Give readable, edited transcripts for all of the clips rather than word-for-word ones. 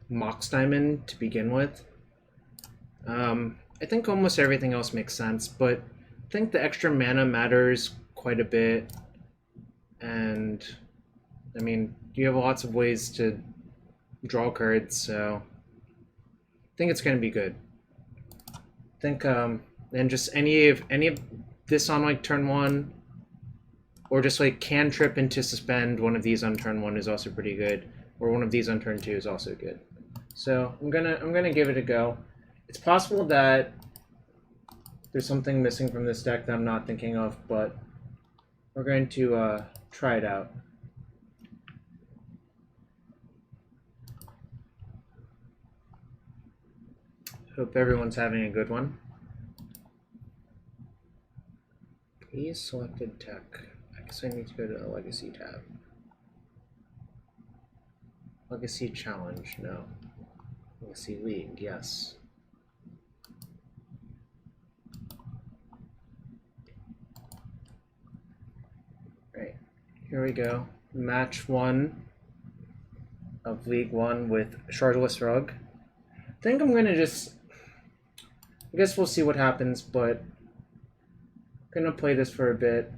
Mox Diamond to begin with. I think almost everything else makes sense, but I think the extra mana matters quite a bit. And, I mean, you have lots of ways to draw cards, so I think it's going to be good. I think, and just any of this on, like, turn 1, or just, like, cantrip into suspend one of these on turn 1 is also pretty good, or one of these on turn 2 is also good. So, I'm gonna give it a go. It's possible that there's something missing from this deck that I'm not thinking of, but we're going to try it out. Hope everyone's having a good one. Please selected tech. I guess I need to go to the Legacy tab. Legacy Challenge, no. Legacy League, yes. Right, here we go. Match 1 of League 1 with Shardless Rug. I think I'm gonna just... I guess we'll see what happens, but I'm gonna play this for a bit.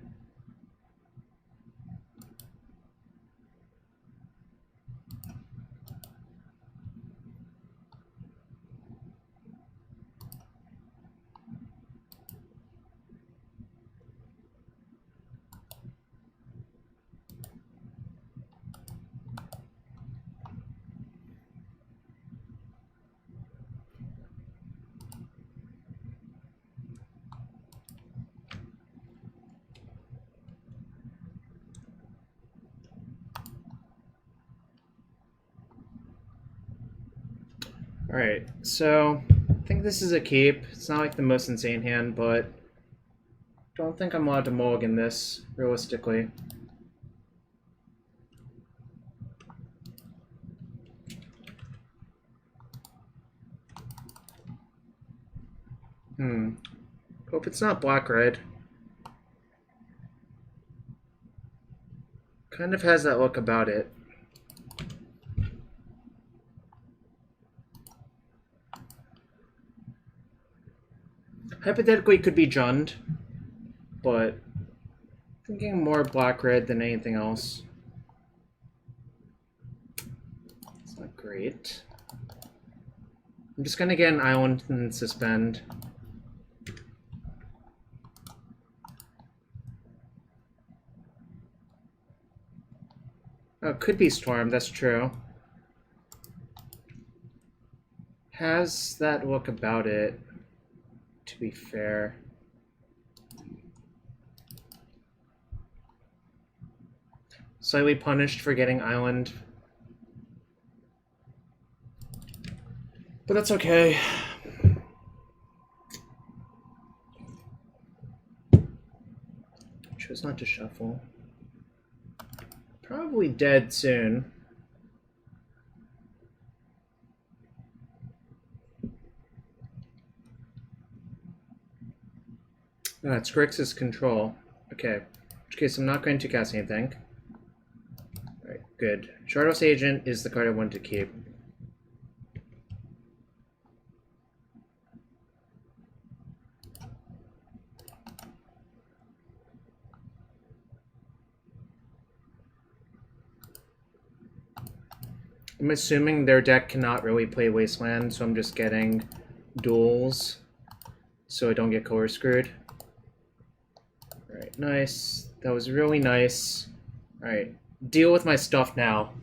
Alright, so I think this is a keep. It's not like the most insane hand, but I don't think I'm allowed to mulligan this, realistically. Hope it's not black-red. Kind of has that look about it. Hypothetically, it could be Jund, but thinking more black-red than anything else. It's not great. I'm just gonna get an island and suspend. Oh, it could be Storm, that's true. Has that look about it, to be fair. Slightly punished for getting island. But that's okay. Chose not to shuffle. Probably dead soon. Ah, it's Grixis control. Okay. In which case, I'm not going to cast anything. Alright, good. Shardless Agent is the card I want to keep. I'm assuming their deck cannot really play Wasteland, so I'm just getting duels so I don't get color screwed. Alright, nice. That was really nice. Alright, deal with my stuff now.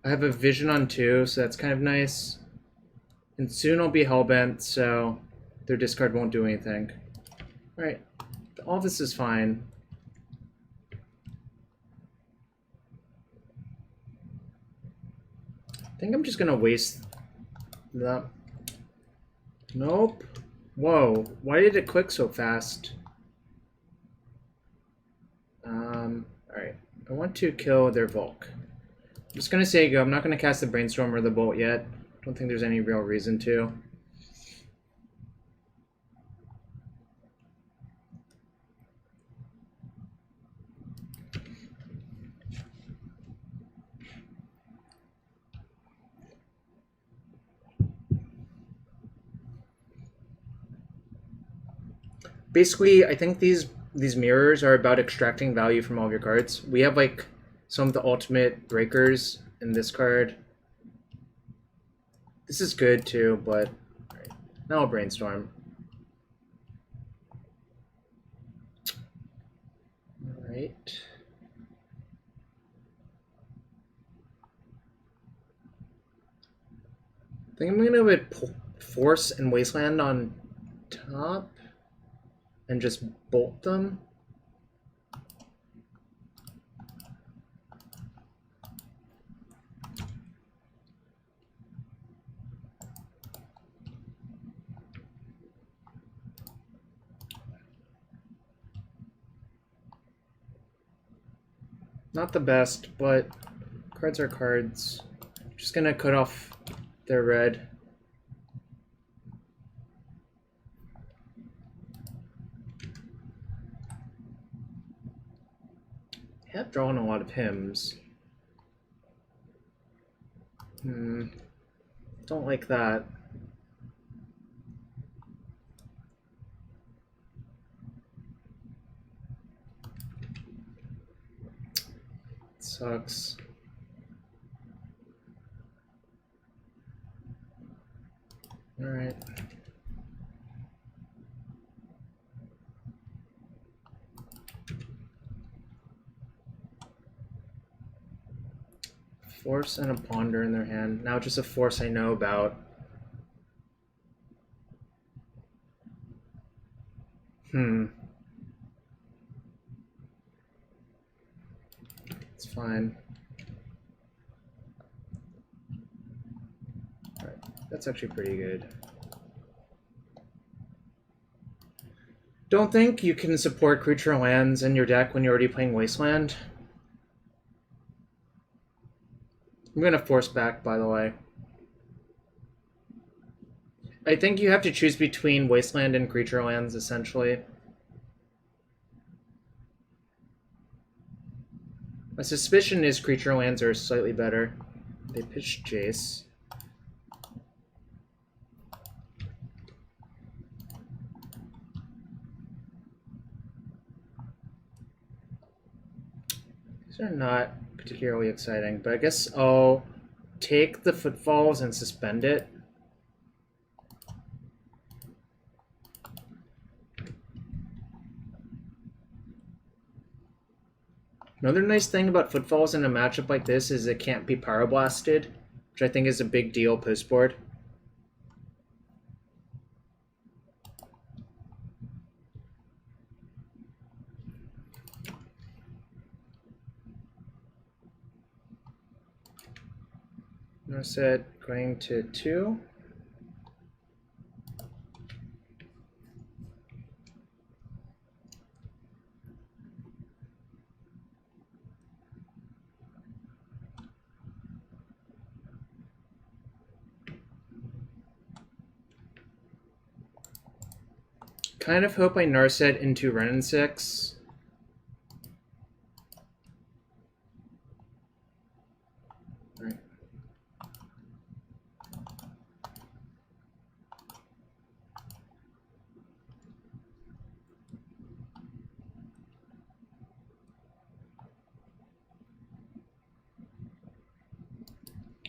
I have a vision on 2, so that's kind of nice. And soon I'll be Hellbent, so their discard won't do anything. Alright, all this is fine. I think I'm just gonna waste that. Nope. Whoa, why did it click so fast? Alright, I want to kill their Volk. I'm just gonna say go. I'm not gonna cast the Brainstorm or the Bolt yet. Don't think there's any real reason to. Basically, I think these mirrors are about extracting value from all of your cards. We have like some of the ultimate breakers in this card. This is good too, but right. Now I'll Brainstorm. Alright. I think I'm gonna put Force and Wasteland on top and just bolt them. Not the best, but cards are cards. Just gonna cut off their red. I have drawn a lot of hymns. Don't like that. Sucks. All right. Force and a Ponder in their hand. Now just a Force I know about. It's fine. Alright, that's actually pretty good. Don't think you can support creature lands in your deck when you're already playing Wasteland. I'm gonna Force back, by the way. I think you have to choose between Wasteland and creature lands, essentially. My suspicion is creature lands are slightly better. They pitched Jace. These are not particularly exciting, but I guess I'll take the Footfalls and suspend it. Another nice thing about Footfalls in a matchup like this is it can't be Pyroblasted, which I think is a big deal post-board. Narset going to 2. Kind of hope I Narset into Wrenn and Six. Right.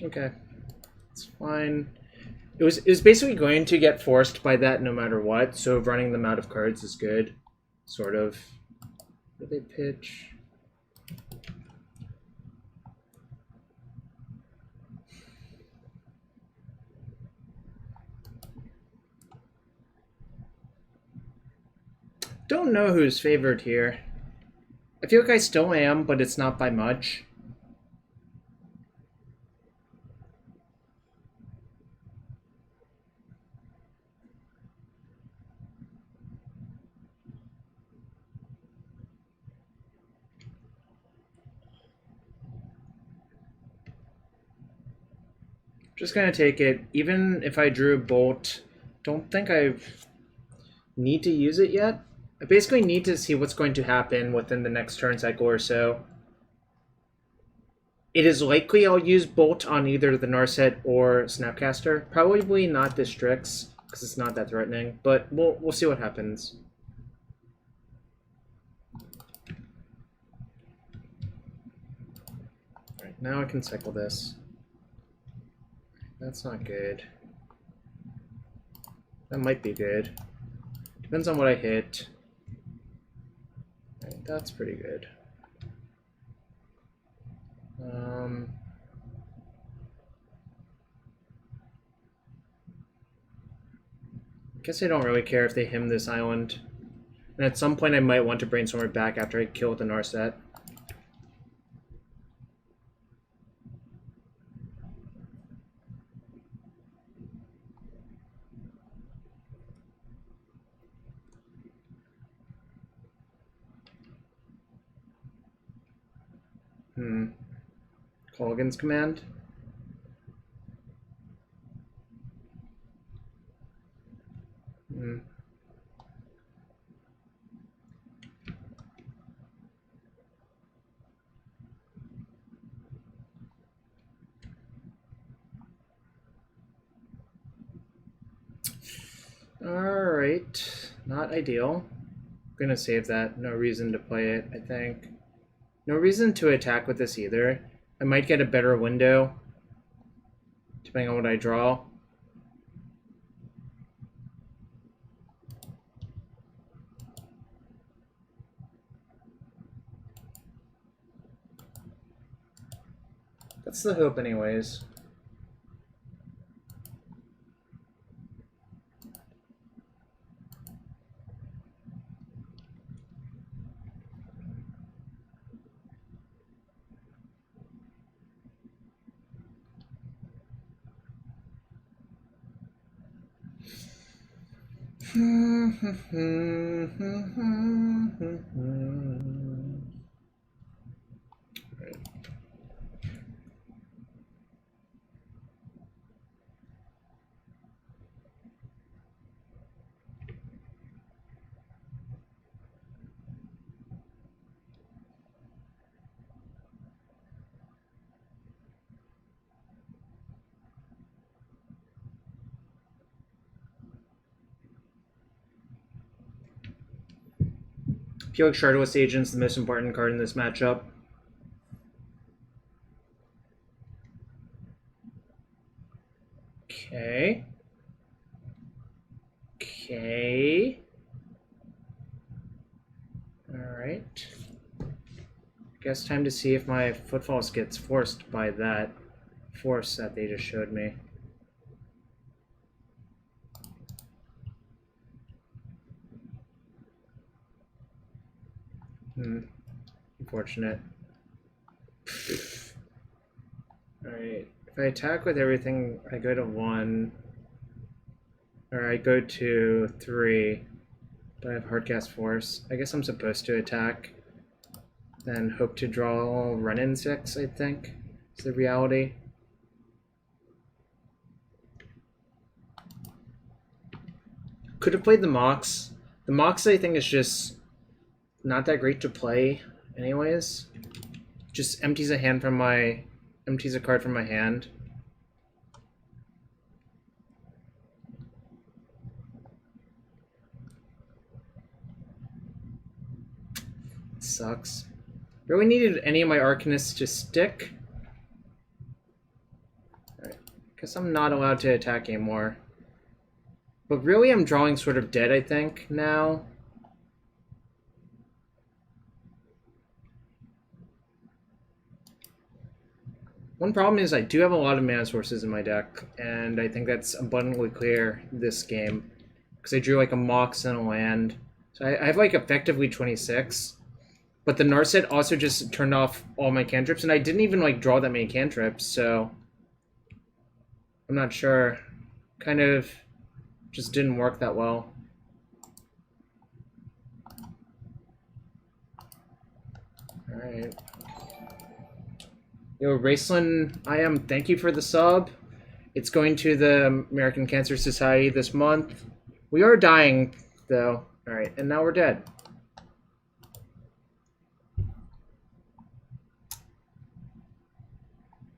Okay, it's fine. It was basically going to get forced by that no matter what, so running them out of cards is good. Sort of. What did they pitch? Don't know who's favored here. I feel like I still am, but it's not by much. Just gonna take it. Even if I drew Bolt, don't think I need to use it yet. I basically need to see what's going to happen within the next turn cycle or so. It is likely I'll use Bolt on either the Narset or Snapcaster. Probably not the Strix, because it's not that threatening, but we'll see what happens. now I can cycle this. That's not good. That might be good. Depends on what I hit. Right, that's pretty good. I guess I don't really care if they hymn this island. And at some point I might want to Brainstorm it back after I kill with the Narset. Colgan's command. Alright, not ideal. I'm gonna save that. No reason to play it, I think. No reason to attack with this either. I might get a better window, depending on what I draw. That's the hope anyways. I feel like Shardless Agent's the most important card in this matchup. Okay. Okay. Alright. I guess time to see if my Footfalls gets forced by that force that they just showed me. Unfortunate. Alright, if I attack with everything, I go to 1. Or I go to 3. But I have Hardcast Force. I guess I'm supposed to attack. Then hope to draw Wrenn and Six, I think. Is the reality. Could have played the Mox. The Mox, I think, is just not that great to play anyways. Just empties a card from my hand. It sucks. Really needed any of my Arcanists to stick. Alright. Guess I'm not allowed to attack anymore. But really I'm drawing sort of dead, I think, now. One problem is I do have a lot of mana sources in my deck, and I think that's abundantly clear this game. Because I drew like a Mox and a land. So I have like effectively 26. But the Narset also just turned off all my cantrips, and I didn't even like draw that many cantrips, so I'm not sure. Kind of just didn't work that well. Alright. Yo, Wasteland, thank you for the sub. It's going to the American Cancer Society this month. We are dying, though. Alright, and now we're dead.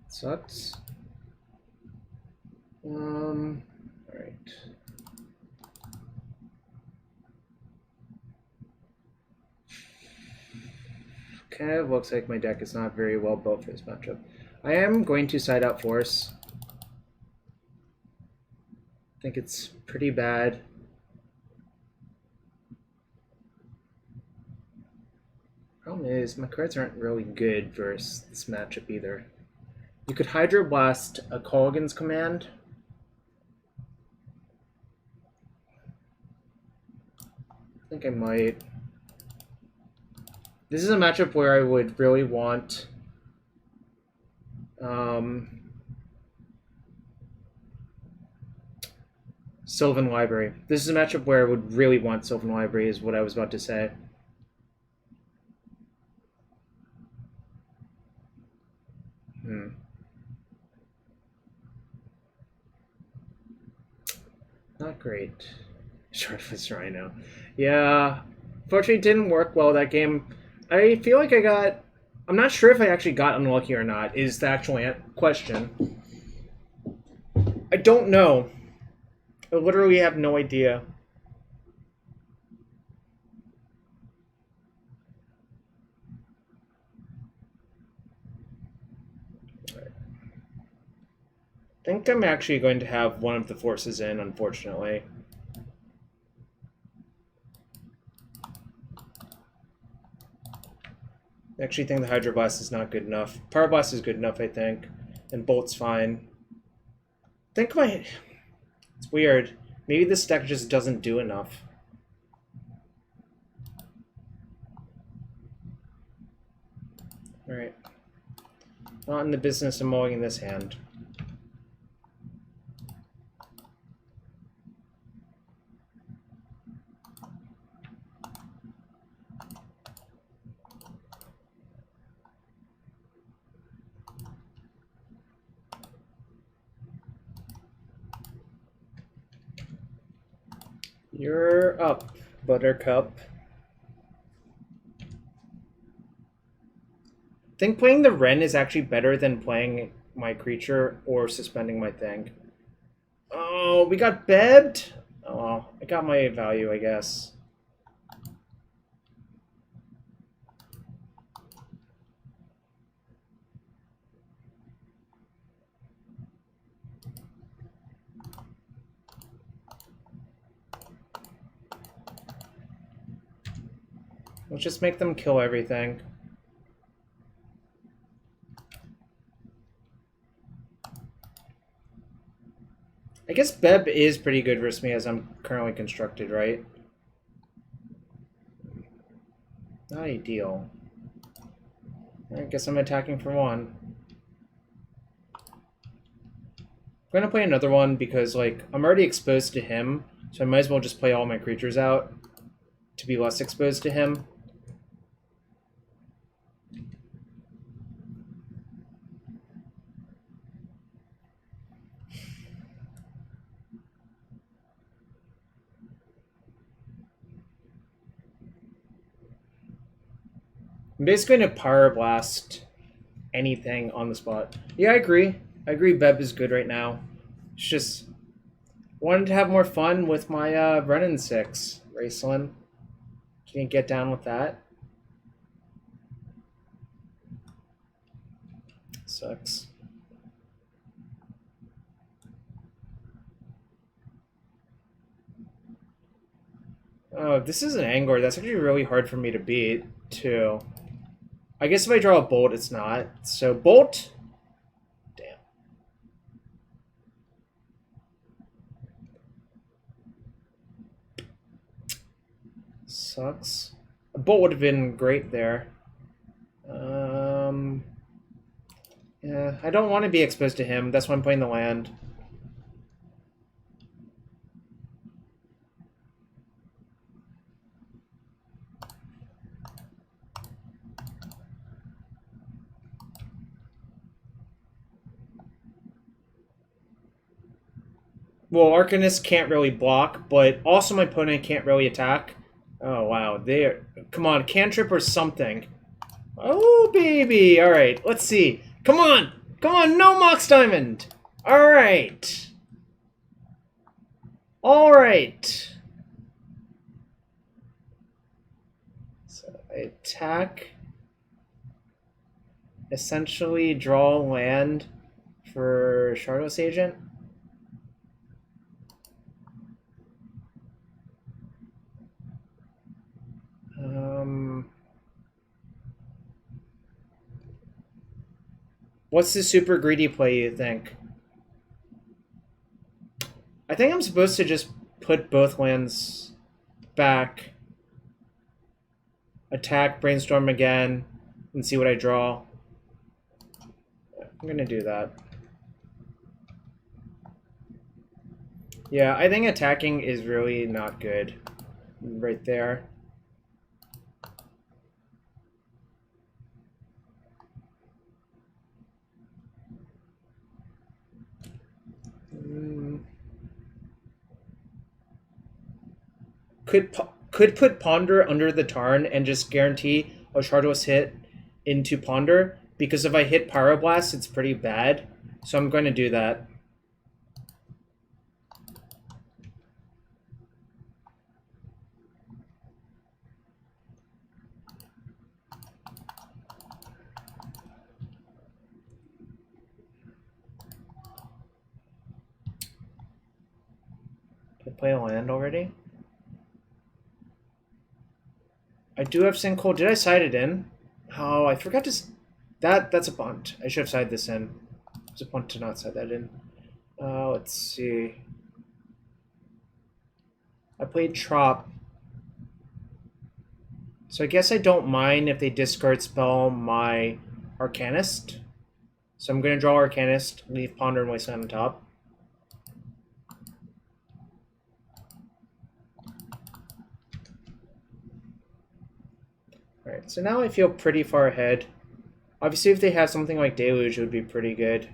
Sucks. Alright. Kind of looks like my deck is not very well built for this matchup. I am going to side out Force. I think it's pretty bad. Problem is, my cards aren't really good versus this matchup either. You could Hydroblast a Colgan's Command. I think I might. This is a matchup where I would really want Sylvan Library. This is a matchup where I would really want Sylvan Library, is what I was about to say. Not great. Shardless Rhino. Yeah. Fortunately, it didn't work well that game. I feel like I got... I'm not sure if I actually got unlucky or not, is the actual question. I don't know. I literally have no idea. I think I'm actually going to have one of the forces in, unfortunately. I actually think the Hydroblast is not good enough. Pyroblast is good enough, I think. And Bolt's fine. I think my... It's weird. Maybe this deck just doesn't do enough. Alright. Not in the business of mowing this hand. You're up, Buttercup. I think playing the Wrenn is actually better than playing my creature or suspending my thing. Oh, we got bebbed? Oh, well, I got my value, I guess. Let's just make them kill everything. I guess Beb is pretty good versus me as I'm currently constructed, right? Not ideal. I guess I'm attacking for one. I'm gonna play another one because, like, I'm already exposed to him, so I might as well just play all my creatures out to be less exposed to him. I'm basically going to Pyroblast anything on the spot. Yeah, I agree. I agree Beb is good right now. It's just... wanted to have more fun with my Wrenn and Six. Wasteland. Can't get down with that. Sucks. Oh, this is an Angor. That's actually really hard for me to beat, too. I guess if I draw a Bolt, it's not. So, Bolt? Damn. Sucks. A Bolt would have been great there. Yeah, I don't want to be exposed to him. That's why I'm playing the land. Well, Arcanist can't really block, but also my opponent can't really attack. Oh, wow. There. Come on, cantrip or something. Oh, baby. All right, let's see. Come on. Come on, no Mox Diamond. All right. All right. So I attack. essentially draw land for Shardless Agent. What's the super greedy play, you think? I think I'm supposed to just put both lands back, attack, Brainstorm again, and see what I draw. I'm gonna do that. Yeah, I think attacking is really not good right there. Could put Ponder under the Tarn and just guarantee a Shardless hit into Ponder, because if I hit Pyroblast, it's pretty bad. So I'm going to do that. Did I play a land already? I do have Sinkhole. Did I side it in? Oh, I forgot to... That's a punt. I should have sided this in. It's a punt to not side that in. Let's see. I played Trop. So I guess I don't mind if they discard spell my Arcanist. So I'm going to draw Arcanist, leave Ponder and Wasteland on top. Alright, so now I feel pretty far ahead. Obviously, if they have something like Deluge, it would be pretty good.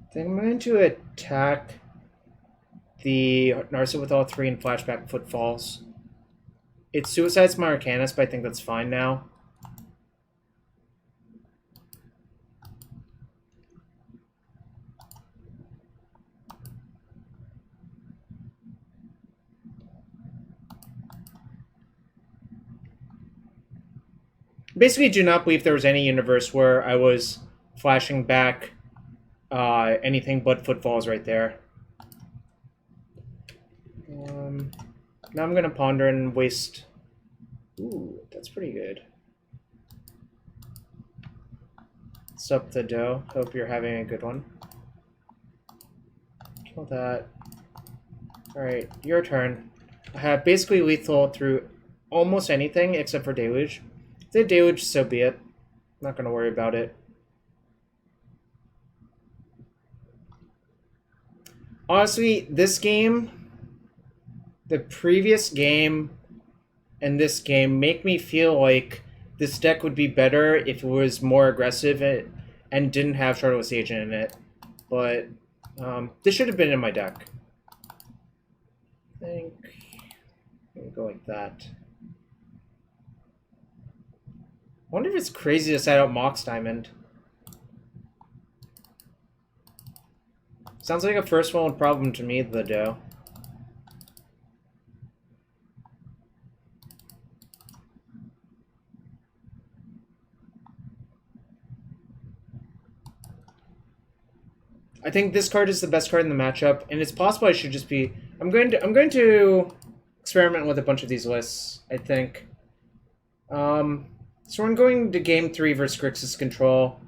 I think I'm going to attack the Narset with all 3 and flashback Footfalls. It suicides my Arcanist, but I think that's fine now. Basically, do not believe there was any universe where I was flashing back anything but Footfalls right there. Now I'm going to Ponder and waste... Ooh, that's pretty good. Sup the dough. Hope you're having a good one. Kill that. Alright, your turn. I have basically lethal through almost anything except for Deluge. If they Deluge, so be it. I'm not going to worry about it. Honestly, this game, the previous game, and this game make me feel like this deck would be better if it was more aggressive and didn't have Shardless Agent in it. But this should have been in my deck. I think I'm gonna go like that. I wonder if it's crazy to side out Mox Diamond. Sounds like a first world problem to me, though. I think this card is the best card in the matchup, and it's possible I should just be... I'm going to experiment with a bunch of these lists, I think. So I'm going to game 3 versus Grixis Control.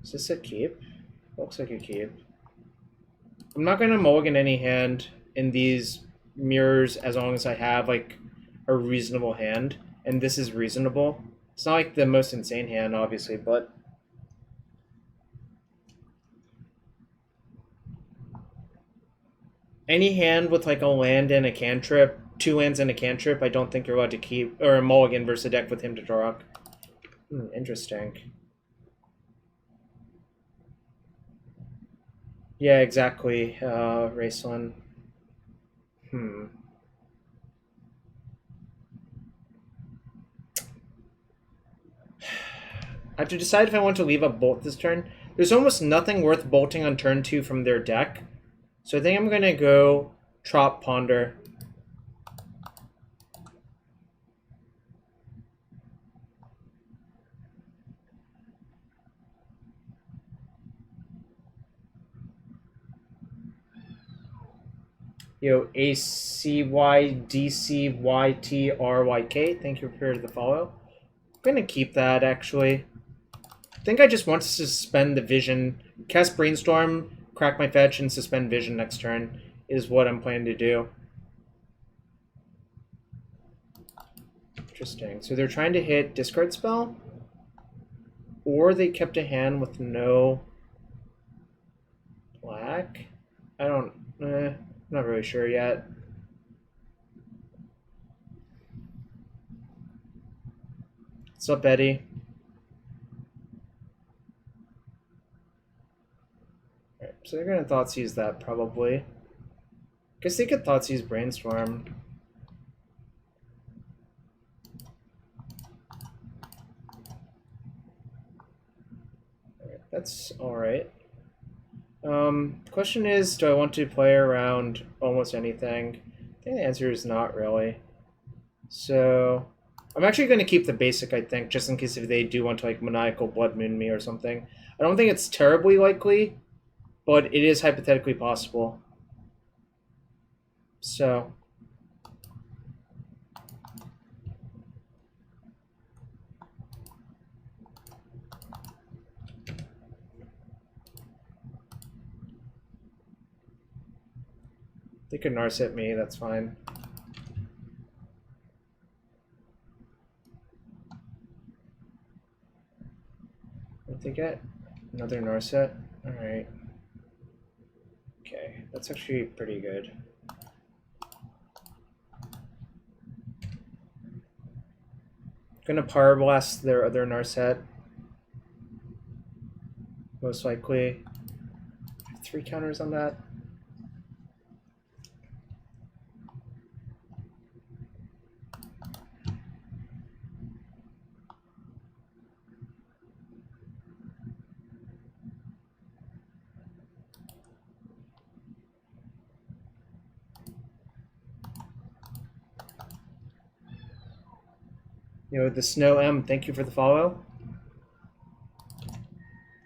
Is this a keep? Looks like a keep. I'm not going to mulligan any hand in these mirrors as long as I have, like, a reasonable hand. And this is reasonable. It's not, like, the most insane hand, obviously, but... any hand with like a land and a cantrip, 2 lands and a cantrip, I don't think you're allowed to keep, or a mulligan versus a deck with him to Torok. Interesting. Yeah, exactly, Wasteland. I have to decide if I want to leave up Bolt this turn. There's almost nothing worth bolting on turn 2 from their deck. So I think I'm going to go Trop Ponder. Yo, ACYDCYTRYK, thank you for the follow. I'm going to keep that, actually. I think I just want to suspend the Vision. Cast Brainstorm, crack my fetch, and suspend Vision next turn is what I'm planning to do. Interesting. So they're trying to hit Discard Spell? Or they kept a hand with no black? I don't... not really sure yet. What's up, Eddie? Alright, so they're gonna Thoughtseize that, probably. Guess they could Thoughtseize Brainstorm. Alright, that's alright. Question is, do I want to play around almost anything? I think the answer is not really. So, I'm actually going to keep the basic, I think, just in case if they do want to, like, Maniacal Blood Moon me or something. I don't think it's terribly likely, but it is hypothetically possible. So... they could Narset me, that's fine. What did they get? Another Narset? Alright. Okay, that's actually pretty good. Gonna Pyroblast their other Narset. Most likely. 3 counters on that. The Snow M, thank you for the follow.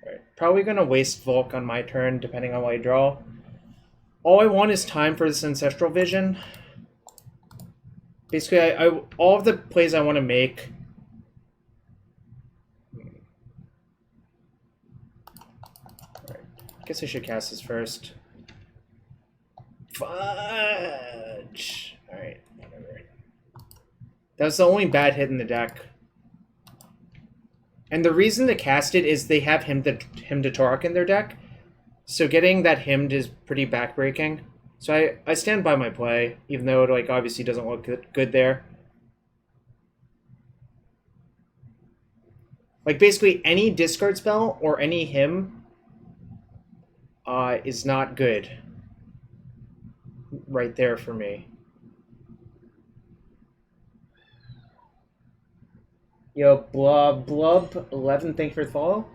Alright, probably gonna waste Volk on my turn, depending on what I draw. All I want is time for this Ancestral Vision. Basically, all of the plays I want to make... Alright, I guess I should cast this first. Fudge! Alright, whatever. That was the only bad hit in the deck. And the reason to cast it is they have Hymn to Torok in their deck. So getting that Hymned is pretty backbreaking. So I stand by my play, even though it like obviously doesn't look good there. Like basically any discard spell or any Hymn is not good. Right there for me. Yo, Blub11, thank you for the follow.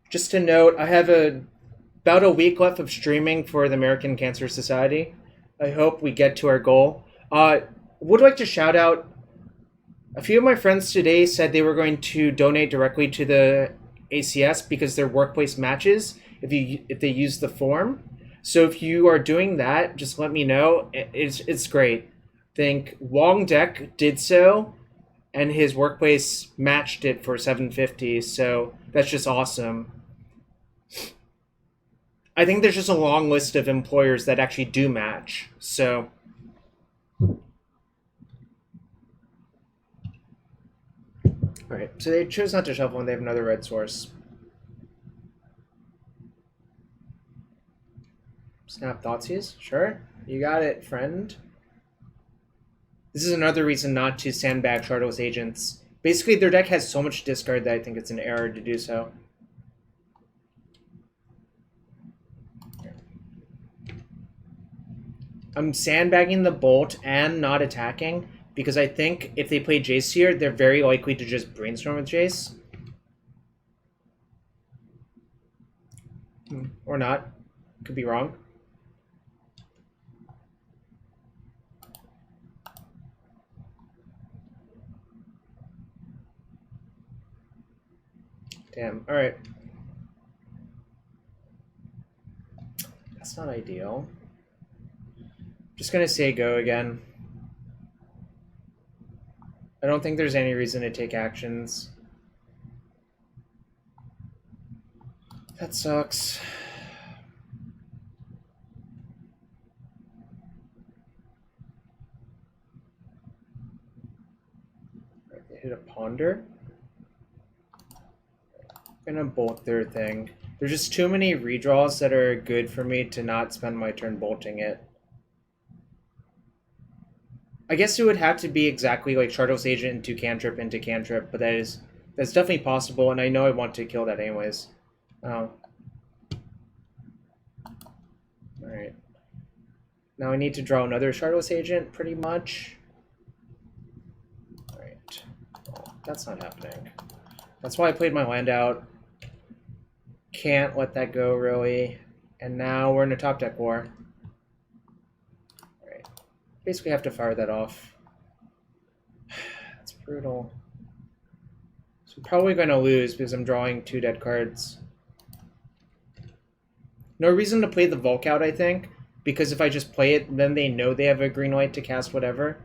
Just to note, I have about a week left of streaming for the American Cancer Society. I hope we get to our goal. Would like to shout out, a few of my friends today said they were going to donate directly to the ACS because their workplace matches if they use the form. So if you are doing that, just let me know. It's great. I think Wong Deck did so, and his workplace matched it for $750, so that's just awesome. I think there's just a long list of employers that actually do match, so... Alright, so they chose not to shuffle and they have another red source. Snap Thoughtseize? Sure. You got it, friend. This is another reason not to sandbag Shardless Agents. Basically, their deck has so much discard that I think it's an error to do so. I'm sandbagging the Bolt and not attacking because I think if they play Jace here, they're very likely to just Brainstorm with Jace. Or not. Could be wrong. Damn. Alright. That's not ideal. Just gonna say go again. I don't think there's any reason to take actions. That sucks. Right, they hit a Ponder. I'm gonna bolt their thing. There's just too many redraws that are good for me to not spend my turn bolting it. I guess it would have to be exactly like Shardless Agent into cantrip, but that's definitely possible, and I know I want to kill that anyways. Oh. Alright. Now I need to draw another Shardless Agent, pretty much. Alright. Oh, that's not happening. That's why I played my land out. Can't let that go, really. And now we're in a top deck war. Alright. Basically have to fire that off. That's brutal. So I'm probably going to lose because I'm drawing 2 dead cards. No reason to play the Volk out, I think, because if I just play it, then they know they have a green light to cast whatever.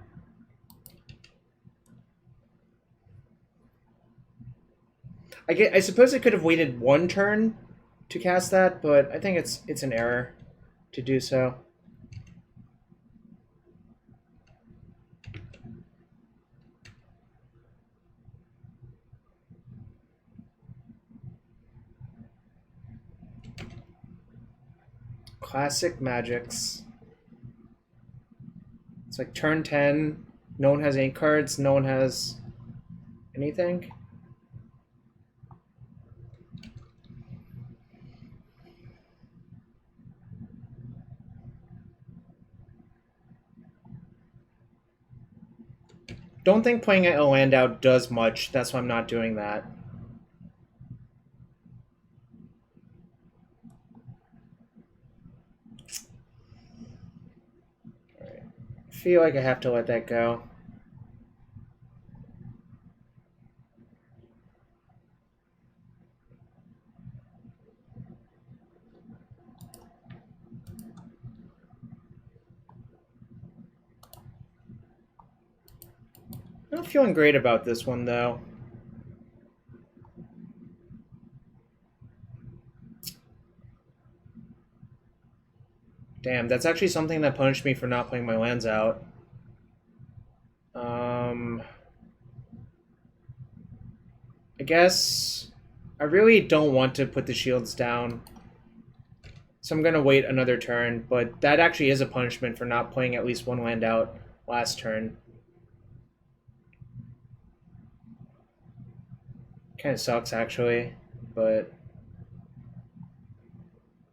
I suppose I could have waited 1 turn to cast that, but I think it's an error to do so. Classic Magics. It's like turn 10, no one has any cards, no one has anything. Don't think playing a land out does much, that's why I'm not doing that. Alright. I feel like I have to let that go. I'm not feeling great about this one, though. Damn, that's actually something that punished me for not playing my lands out. I guess I really don't want to put the shields down. So I'm going to wait another turn, but that actually is a punishment for not playing at least 1 land out last turn. Kind of sucks, actually, but...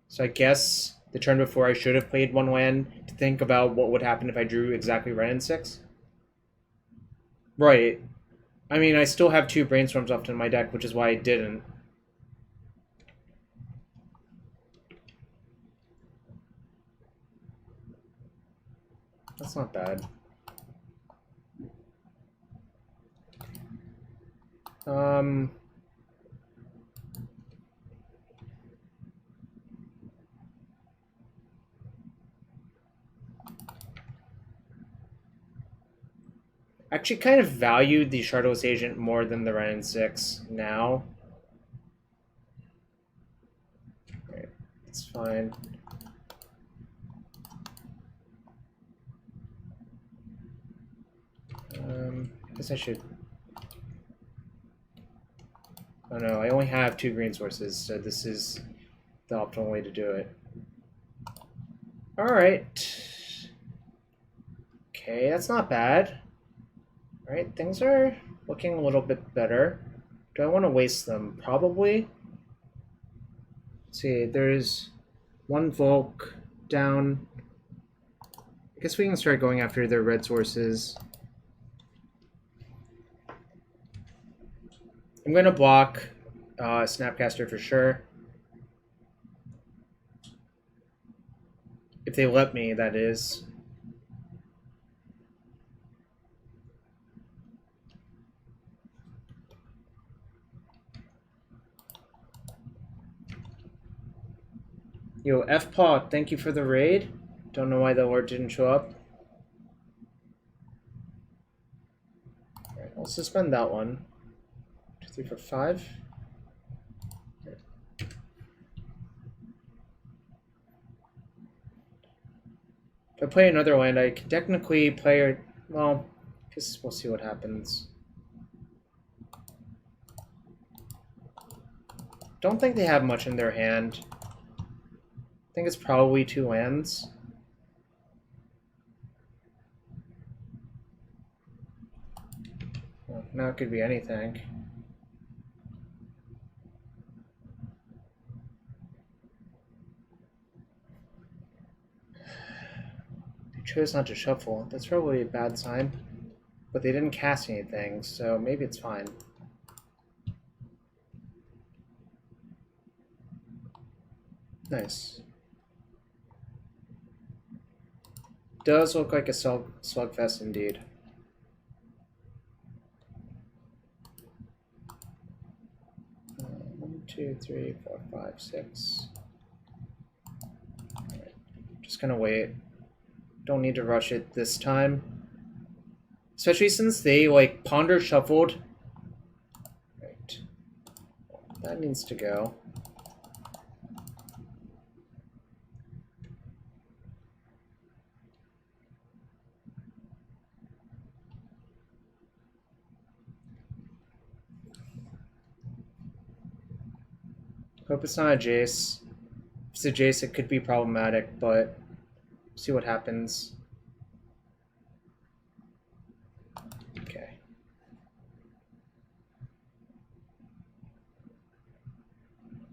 So I guess the turn before I should have played 1 land to think about what would happen if I drew exactly Wrenn and Six. Right. I mean, I still have 2 Brainstorms left in my deck, which is why I didn't. That's not bad. Actually kind of valued the Shardless Agent more than the Wrenn and Six now. Alright, that's fine. I guess I should... Oh no, I only have 2 green sources, so this is the optimal way to do it. Alright. Okay, that's not bad. Alright, things are looking a little bit better. Do I want to waste them? Probably. Let's see, there's one Volk down. I guess we can start going after their red sources. I'm going to block Snapcaster for sure. If they let me, that is. Yo, F-Paw, thank you for the raid. Don't know why the Lord didn't show up. Alright, I'll suspend that one. 2, 3, 4, 5. If I play another land, I can technically play... Well, I guess we'll see what happens. Don't think they have much in their hand. I think it's probably 2 lands. Well, now it could be anything. They chose not to shuffle. That's probably a bad sign. But they didn't cast anything, so maybe it's fine. Nice. Does look like a slugfest indeed. One, 2, 3, 4, 5, 6. Right. Just gonna wait. Don't need to rush it this time. Especially since they like ponder shuffled. Right. That needs to go. Hope it's not a Jace. If it's a Jace, it could be problematic, but see what happens. Okay.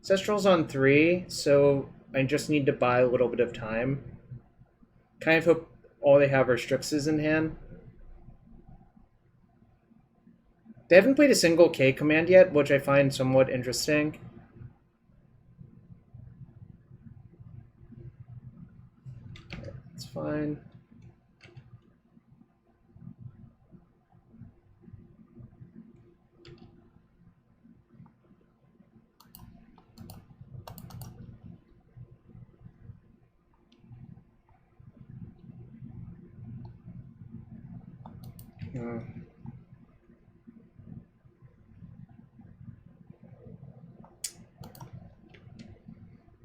Ancestral's on 3, so I just need to buy a little bit of time. Kind of hope all they have are Strixes in hand. They haven't played a single K command yet, which I find somewhat interesting. It's fine.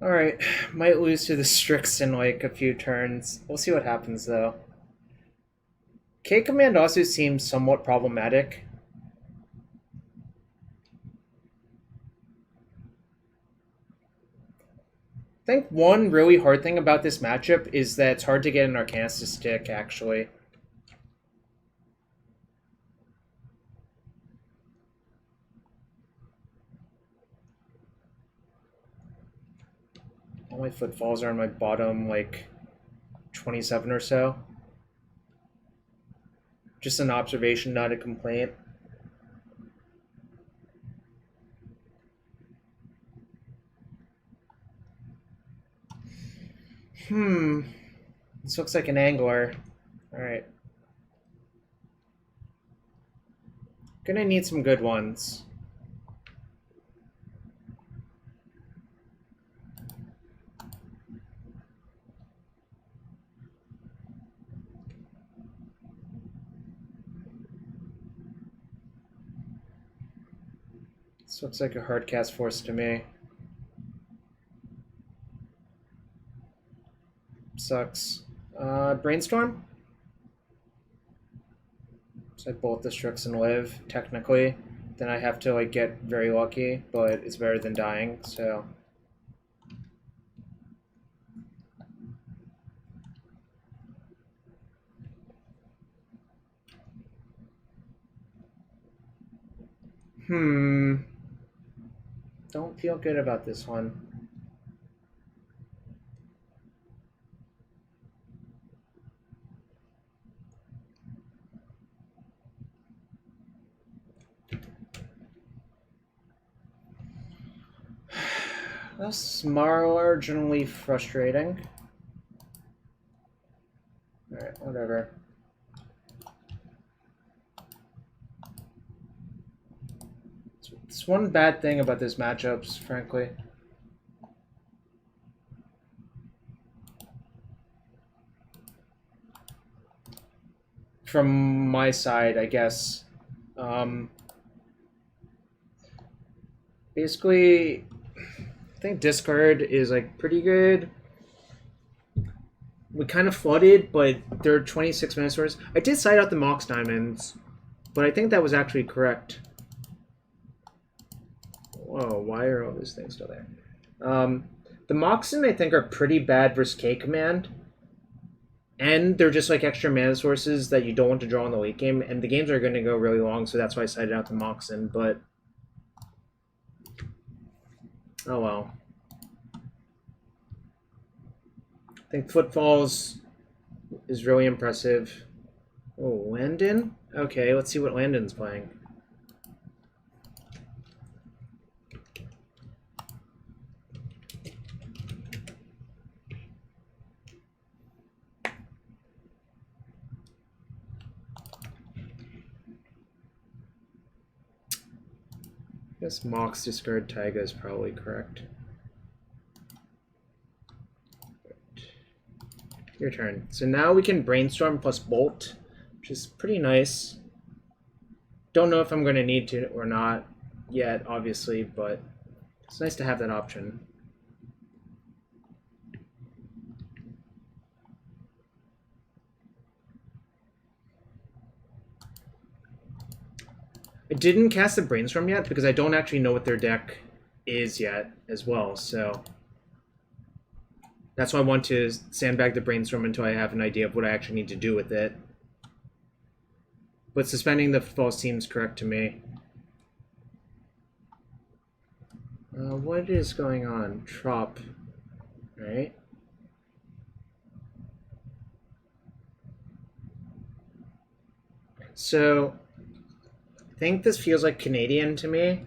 Alright, might lose to the Strix in like a few turns. We'll see what happens though. K command also seems somewhat problematic. I think one really hard thing about this matchup is that it's hard to get an Arcanist to stick, actually. All my footfalls are on my bottom, like, 27 or so. Just an observation, not a complaint. This looks like an angler. Alright. Gonna need some good ones. This looks like a hard cast force to me. Sucks. Brainstorm? So I bolt the Strix and live, technically. Then I have to like get very lucky, but it's better than dying, so. Don't feel good about this one. That's marginally frustrating. Alright, whatever. It's one bad thing about these matchups, frankly. From my side, I guess. Basically, I think discard is like pretty good. We kind of flooded, but there are 26 mana sources. I did side out the Mox Diamonds, but I think that was actually correct. Whoa, why are all these things still there? The Moxen, I think, are pretty bad versus K command. And they're just like extra mana sources that you don't want to draw in the late game. And the games are going to go really long, so that's why I sided out the Moxen. But oh well. I think Footfalls is really impressive. Oh, Landon? Okay, let's see what Landon's playing. I guess Mox discard Taiga is probably correct. Your turn. So now we can Brainstorm plus Bolt, which is pretty nice. Don't know if I'm going to need to or not yet, obviously, but it's nice to have that option. I didn't cast the Brainstorm yet because I don't actually know what their deck is yet as well, so that's why I want to sandbag the Brainstorm until I have an idea of what I actually need to do with it. But suspending the Footfalls seems correct to me. What is going on? Trop. Right? So I think this feels like Canadian to me, in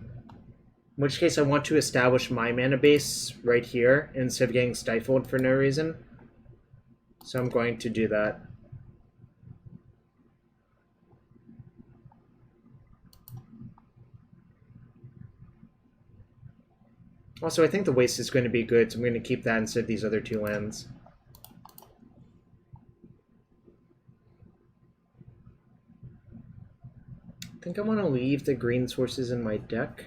which case I want to establish my mana base right here instead of getting stifled for no reason. So I'm going to do that. Also, I think the waste is going to be good, so I'm going to keep that instead of these other two lands. I think I want to leave the green sources in my deck.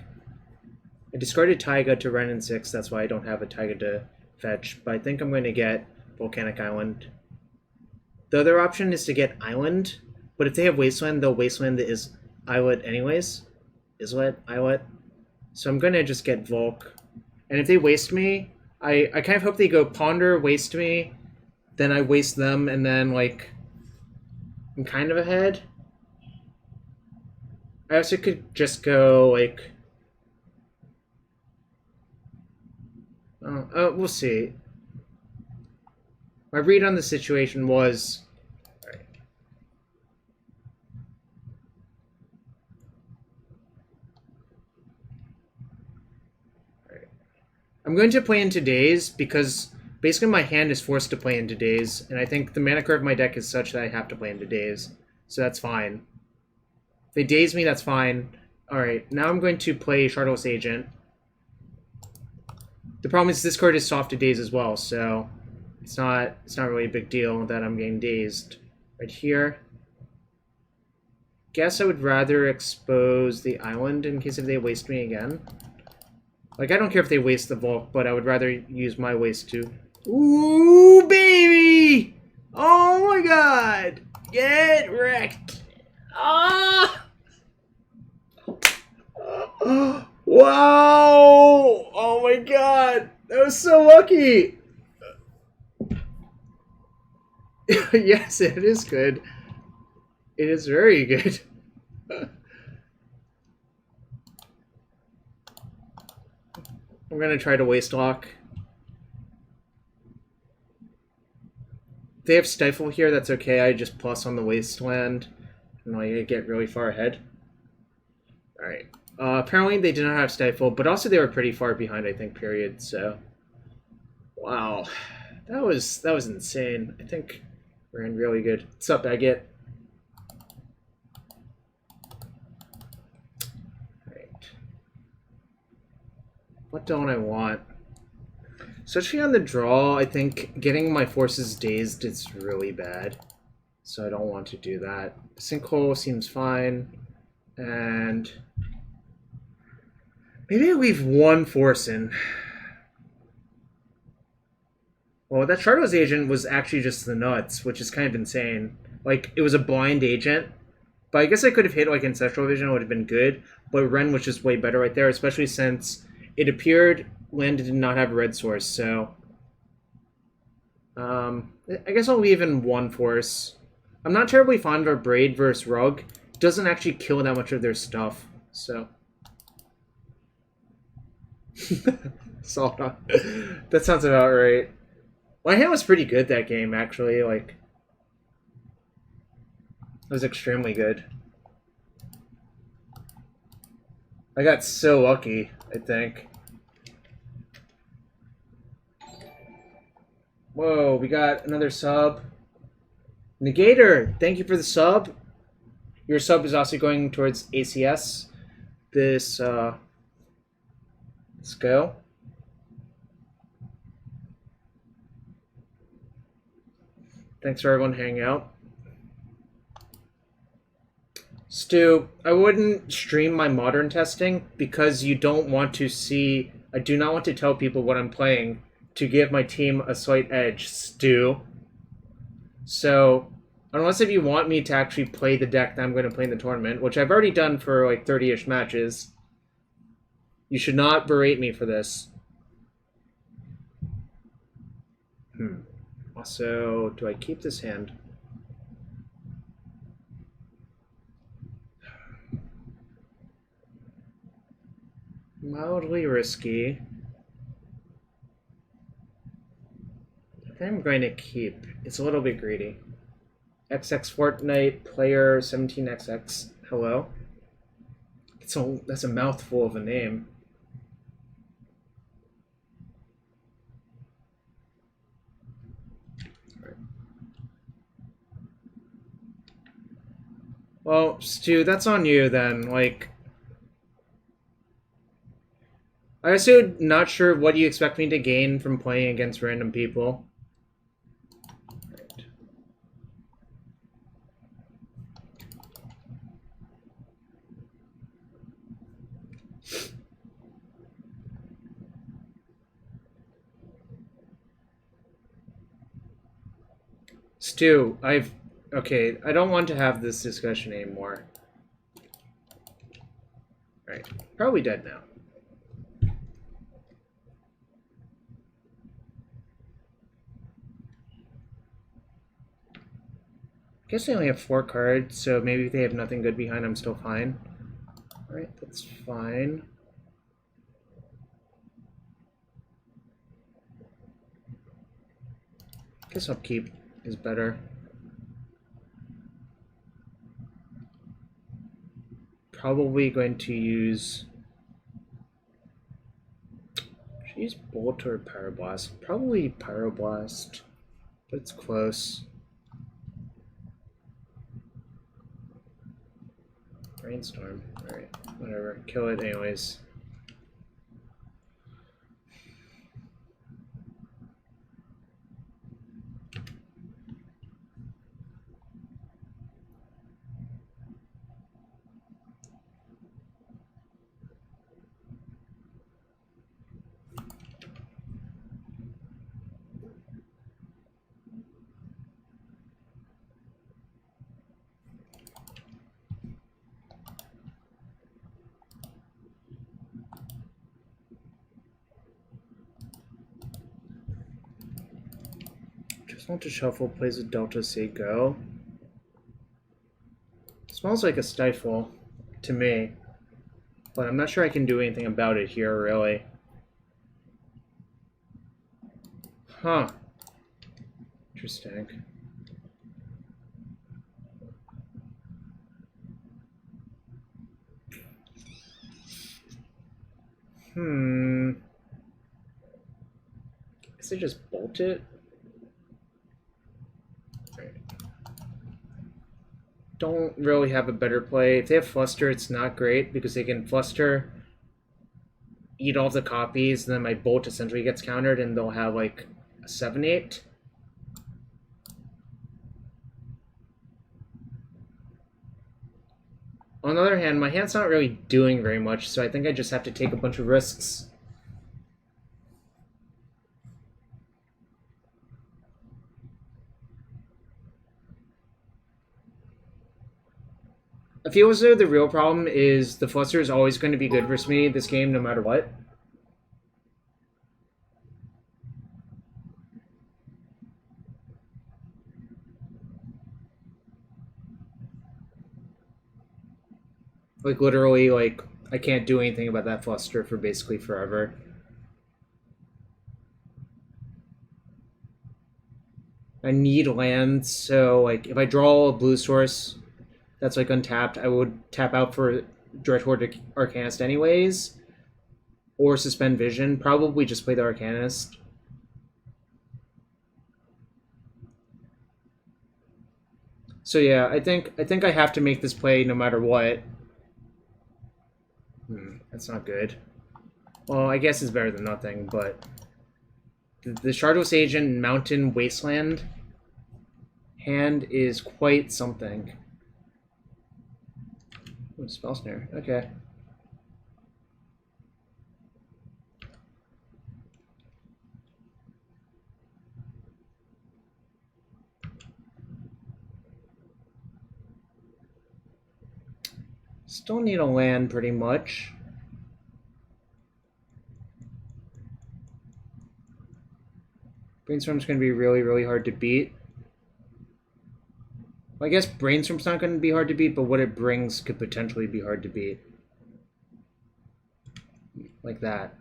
I discarded Taiga to Wrenn and Six, that's why I don't have a Taiga to fetch, but I think I'm going to get Volcanic Island. The other option is to get Island, but if they have Wasteland, they'll Wasteland is Islet anyways. Islet. So I'm going to just get Volk. And if they waste me, I kind of hope they go Ponder, waste me, then I waste them, and then, like, I'm kind of ahead. I also could just go, like... we'll see. My read on the situation was... Alright. I'm going to play into Daze because basically my hand is forced to play into Daze, and I think the mana curve of my deck is such that I have to play into Daze. So that's fine. If they Daze me, that's fine. Alright, now I'm going to play Shardless Agent. The problem is this card is soft to Daze as well, so it's not really a big deal that I'm getting dazed. Right here. Guess I would rather expose the island in case if they waste me again. Like, I don't care if they waste the Volk, but I would rather use my waste too. Ooh, baby! Oh my god! Get wrecked! Ah! Wow! Oh my god! That was so lucky! Yes, it is good. It is very good. I'm gonna try to waste lock. They have Stifle here, that's okay. I just plus on the Wasteland and I get really far ahead. Alright. Apparently they did not have Stifle, but also they were pretty far behind, I think, period, so... Wow. That was insane. I think we're in really good. What's up, Agate? Alright. What don't I want? Especially on the draw, I think getting my forces dazed is really bad. So I don't want to do that. Sinkhole seems fine. And maybe I leave one force in. Well, that Shardless Agent was actually just the nuts, which is kind of insane. Like, it was a blind agent. But I guess I could have hit, like, Ancestral Vision, would have been good. But Wrenn was just way better right there, especially since it appeared land did not have a red source, so... I guess I'll leave in one force. I'm not terribly fond of Abrade versus Rug. It doesn't actually kill that much of their stuff, so... That sounds about right. My hand was pretty good that game, actually. Like, it was extremely good. I got so lucky, I think. Whoa, we got another sub. Negator, thank you for the sub. Your sub is also going towards ACS. Let's go. Thanks for everyone hanging out. Stu, I wouldn't stream my modern testing because you don't want to see... I do not want to tell people what I'm playing to give my team a slight edge, Stu. So, unless if you want me to actually play the deck that I'm going to play in the tournament, which I've already done for like 30-ish matches, you should not berate me for this. Also, do I keep this hand? Mildly risky. I think I'm going to keep. It's a little bit greedy. XX Fortnite player 17XX. Hello. That's a mouthful of a name. Well, Stu, that's on you then. Like, I also not sure what you expect me to gain from playing against random people. Right. Stu, okay, I don't want to have this discussion anymore. Right, probably dead now. I guess they only have 4 cards, so maybe if they have nothing good behind, I'm still fine. Alright, that's fine. I guess upkeep is better. Probably going to use... Should I use Bolt or Pyroblast? Probably Pyroblast, but it's close. Brainstorm. Alright, whatever. Kill it anyways. Want to shuffle, plays a Delta, say go. Smells like a Stifle to me, but I'm not sure I can do anything about it here, really. Huh. Interesting. Guess I just bolt it? Right. Don't really have a better play. If they have Fluster, it's not great because they can Fluster, eat all the copies, and then my bolt essentially gets countered, and they'll have like a 7/8. On the other hand, my hand's not really doing very much, so I think I just have to take a bunch of risks. I feel as though the real problem is the Fluster is always going to be good for me this game no matter what. Like, literally, like, I can't do anything about that Fluster for basically forever. I need lands, so, like, if I draw a blue source that's, like, untapped, I would tap out for Dreadhorde Arcanist anyways. Or Suspend Vision. Probably just play the Arcanist. So yeah, I think I have to make this play no matter what. That's not good. Well, I guess it's better than nothing, but the Shardless Agent Mountain Wasteland hand is quite something. Ooh, Spell Snare. Okay. Still need a land pretty much. Brainstorm's going to be really, really hard to beat. Well, I guess Brainstorm's not going to be hard to beat, but what it brings could potentially be hard to beat. Like that.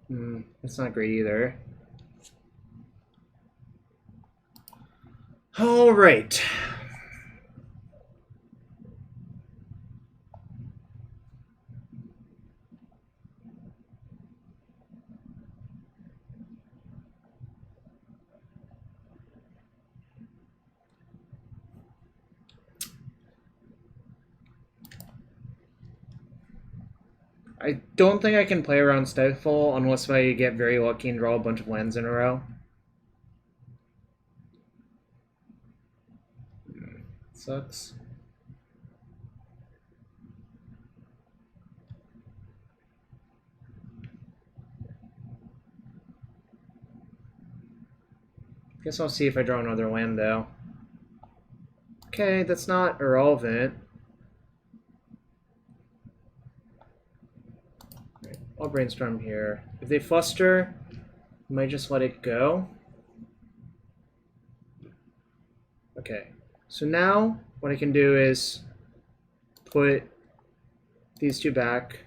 That's not great either. All right. I don't think I can play around Stifle unless I get very lucky and draw a bunch of lands in a row. Sucks. Guess I'll see if I draw another land, though. Okay, that's not irrelevant. Right, I'll Brainstorm here. If they Fluster, I might just let it go. Okay, so now what I can do is put these two back,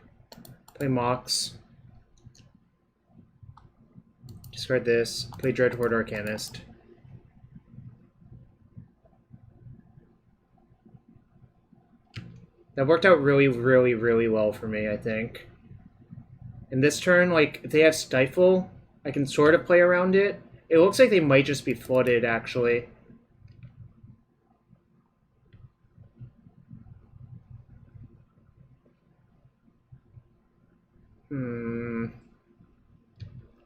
play Mox, discard this, play Dreadhorde Arcanist. That worked out really, really, really well for me, I think. In this turn, like, if they have Stifle, I can sort of play around it. It looks like they might just be flooded, actually.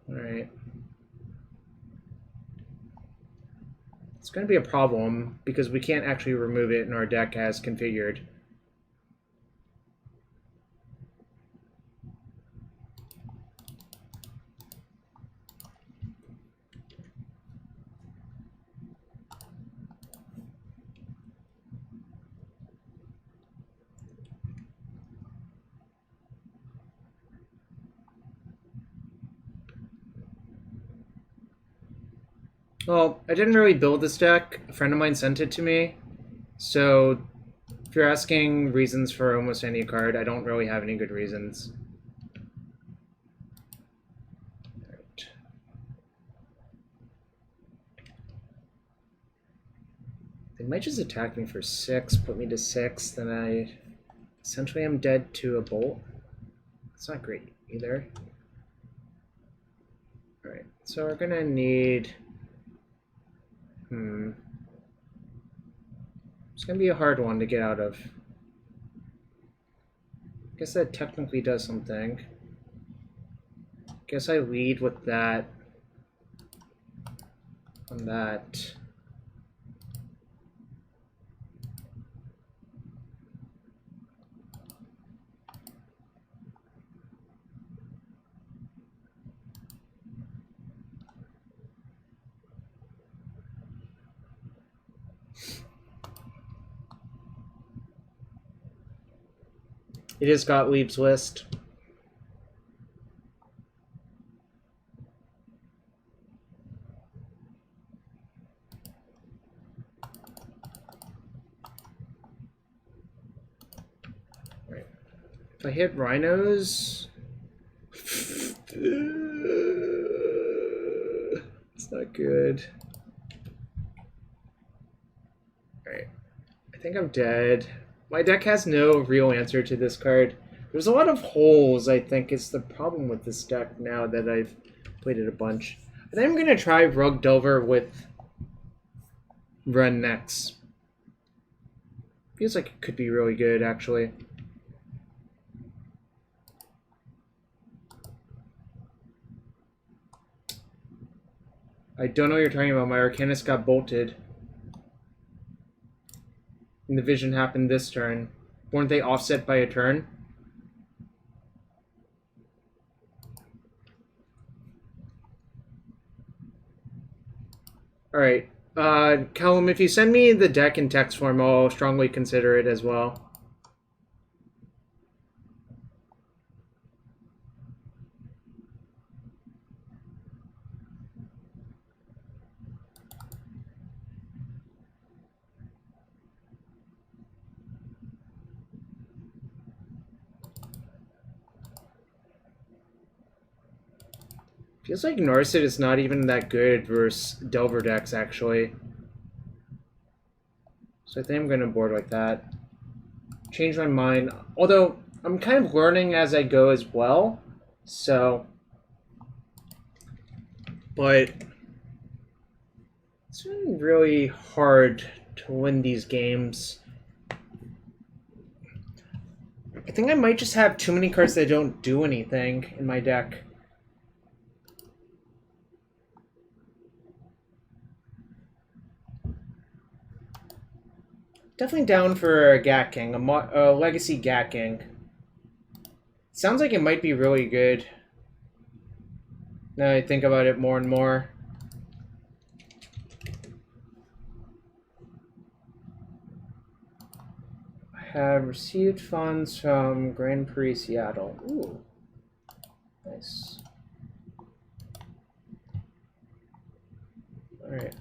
Alright. It's going to be a problem, because we can't actually remove it in our deck as configured. Well, I didn't really build this deck. A friend of mine sent it to me. So, if you're asking reasons for almost any card, I don't really have any good reasons. Right. They might just attack me for 6, put me to 6, then I essentially am dead to a bolt. It's not great either. Alright, so we're gonna need... It's gonna be a hard one to get out of. Guess that technically does something. Guess I lead with that. On that. It is Gottlieb's list. Right. If I hit rhinos... It's not good. Alright. I think I'm dead. My deck has no real answer to this card. There's a lot of holes, I think, is the problem with this deck now that I've played it a bunch. I think I'm going to try Rogue Delver with Wrenn next. Feels like it could be really good, actually. I don't know what you're talking about. My Arcanist got bolted. And the vision happened this turn. Weren't they offset by a turn? Alright. Callum, if you send me the deck in text form, I'll strongly consider it as well. Feels like Narset is not even that good versus Delver decks, actually. So I think I'm going to board like that. Change my mind. Although, I'm kind of learning as I go as well. So... But... It's been really hard to win these games. I think I might just have too many cards that don't do anything in my deck. Definitely down for a Gat King, a Legacy Gat King. Sounds like it might be really good. Now I think about it more and more. I have received funds from Grand Prix Seattle. Ooh. Nice. Alright.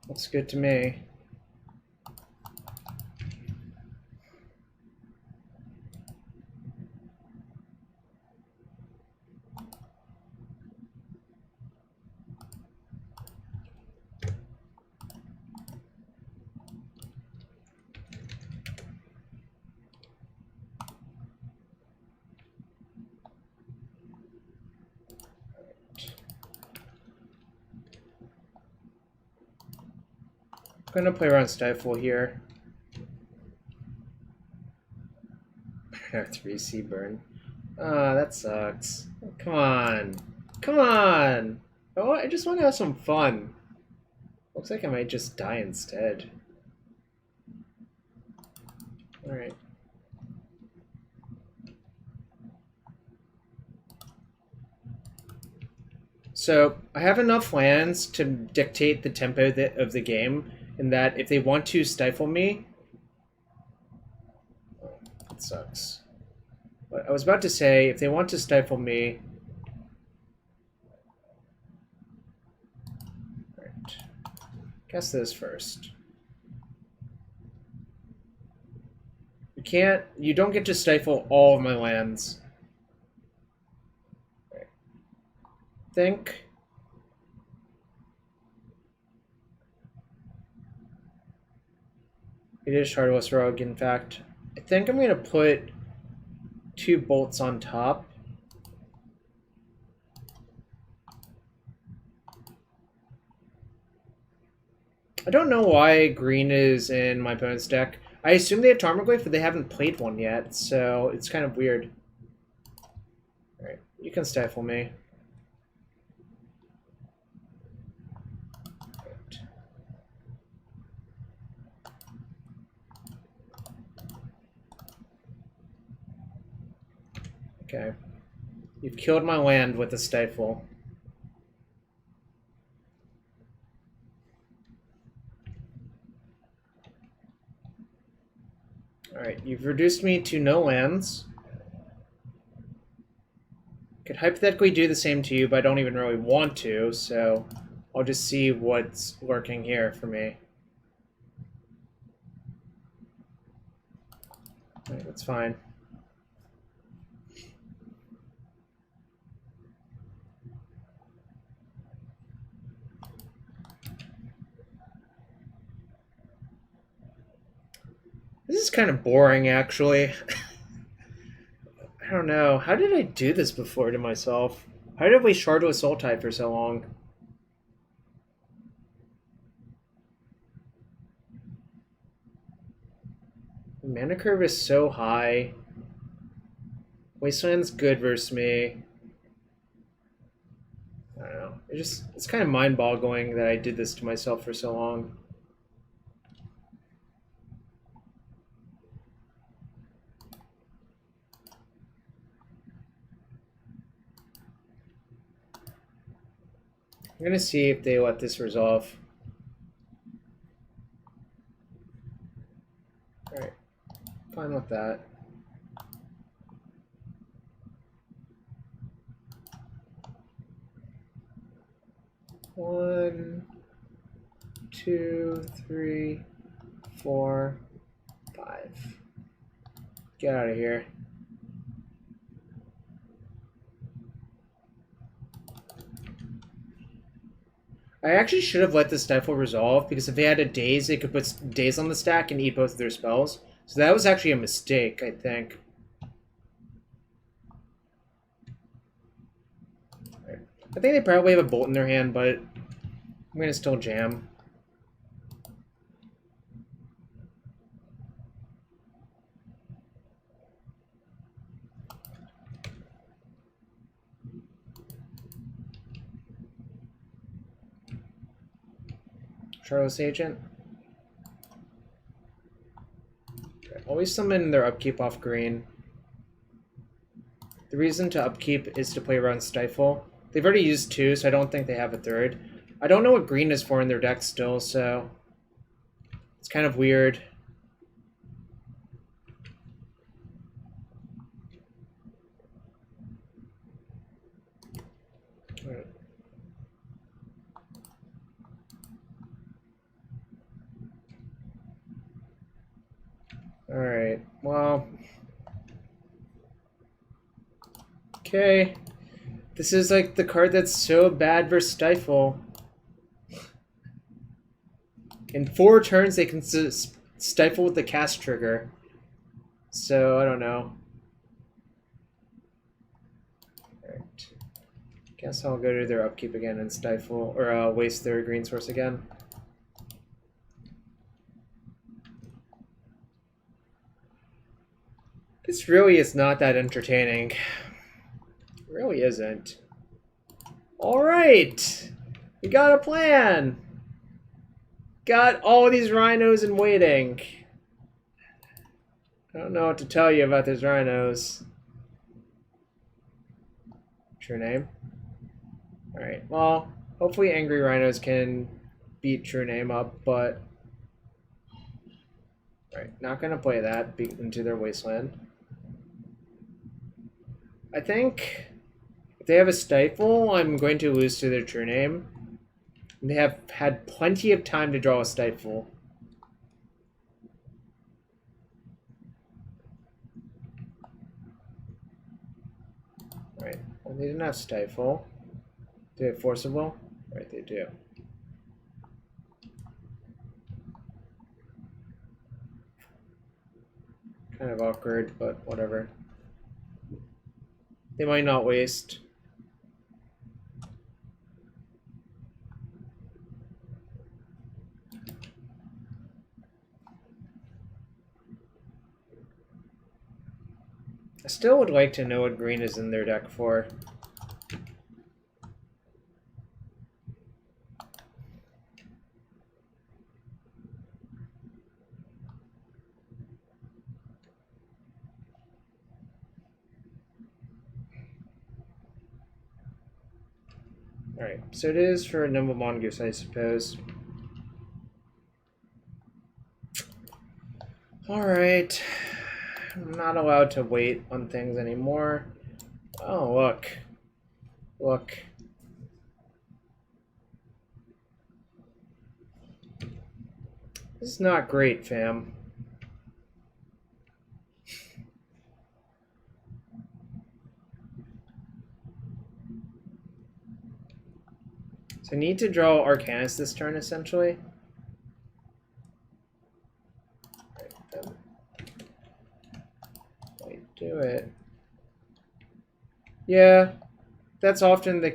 Looks good to me. I'm gonna play around Stifle here. 3 Seaburn. Ah, that sucks. Come on. Come on! Oh, I just want to have some fun. Looks like I might just die instead. Alright. So, I have enough lands to dictate the tempo of the game, in that if they want to stifle me... Oh, that sucks. But I was about to say, if they want to stifle me... Right. Guess this first. You don't get to stifle all of my lands. Right. Think... It is Shardless Rogue, in fact. I think I'm going to put 2 bolts on top. I don't know why green is in my opponent's deck. I assume they have Tarmogoyf, but they haven't played one yet, so it's kind of weird. Alright, you can stifle me. Okay. You've killed my land with a stifle. Alright, you've reduced me to no lands. Could hypothetically do the same to you, but I don't even really want to, so I'll just see what's working here for me. Alright, that's fine. This is kind of boring, actually. I don't know. How did I do this before to myself? How did we Shardless Sultai for so long? The mana curve is so high. Wasteland's good versus me. I don't know. It's kind of mind-boggling that I did this to myself for so long. I'm gonna see if they let this resolve. Alright, fine with that. One, 2, 3, 4, 5. Get out of here. I actually should have let the Stifle resolve, because if they had a Daze, they could put Daze on the stack and eat both of their spells. So that was actually a mistake, I think. Right. I think they probably have a Bolt in their hand, but I'm going to still jam. Shardless Agent. Okay, always summon their upkeep off green. The reason to upkeep is to play around Stifle. They've already used 2, so I don't think they have a 3rd. I don't know what green is for in their deck still, so it's kind of weird. Alright, well... Okay. This is like the card that's so bad versus Stifle. In 4 turns, they can Stifle with the cast trigger. So, I don't know. Alright. Guess I'll go to their upkeep again and Stifle, or waste their green source again. This really is not that entertaining. It really isn't. Alright! We got a plan! Got all these rhinos in waiting. I don't know what to tell you about these rhinos. True name? Alright, well, hopefully Angry Rhinos can beat True Name up, but... Alright, not gonna play that, beat into their Wasteland. I think if they have a Stifle, I'm going to lose to their true name. They have had plenty of time to draw a Stifle. Right. Well, they didn't have Stifle. Do they have Force of Will? Right, they do. Kind of awkward, but whatever. They might not waste. I still would like to know what green is in their deck for. Alright, so it is for a Nimble Mongoose, I suppose. Alright. I'm not allowed to wait on things anymore. Oh, look. Look. This is not great, fam. So I need to draw Arcanist this turn, essentially. Do it. Yeah, that's often the...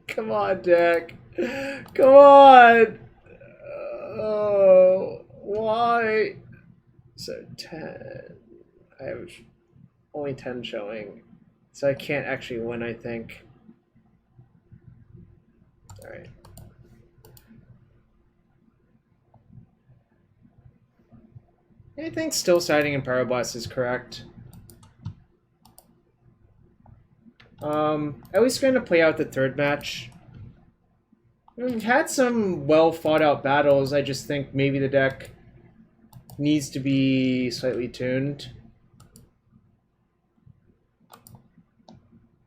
Come on, deck. Come on! Oh, why? So 10. I have only 10 showing. So I can't actually win, I think. Alright. I think still siding in Pyroblast is correct. At least going to play out the third match. We've had some well fought out battles. I just think maybe the deck needs to be slightly tuned.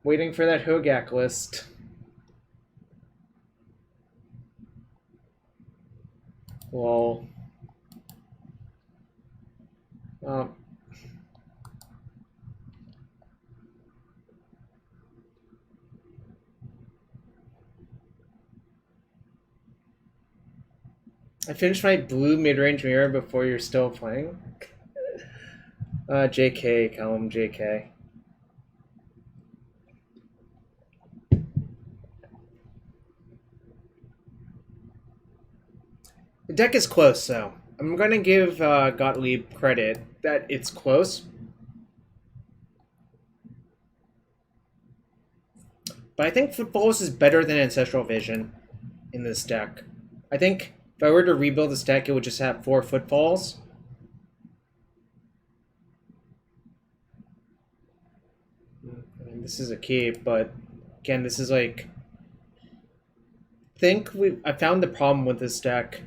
Waiting for that Hogak list. Lol. I finished my blue mid-range mirror before you're still playing. JK, Callum, JK. The deck is close, though. I'm going to give Gottlieb credit that it's close. But I think Footfalls is better than Ancestral Vision in this deck. I think if I were to rebuild this deck, it would just have 4 Footfalls. I mean, this is a keep, but again, this is like... I found the problem with this deck.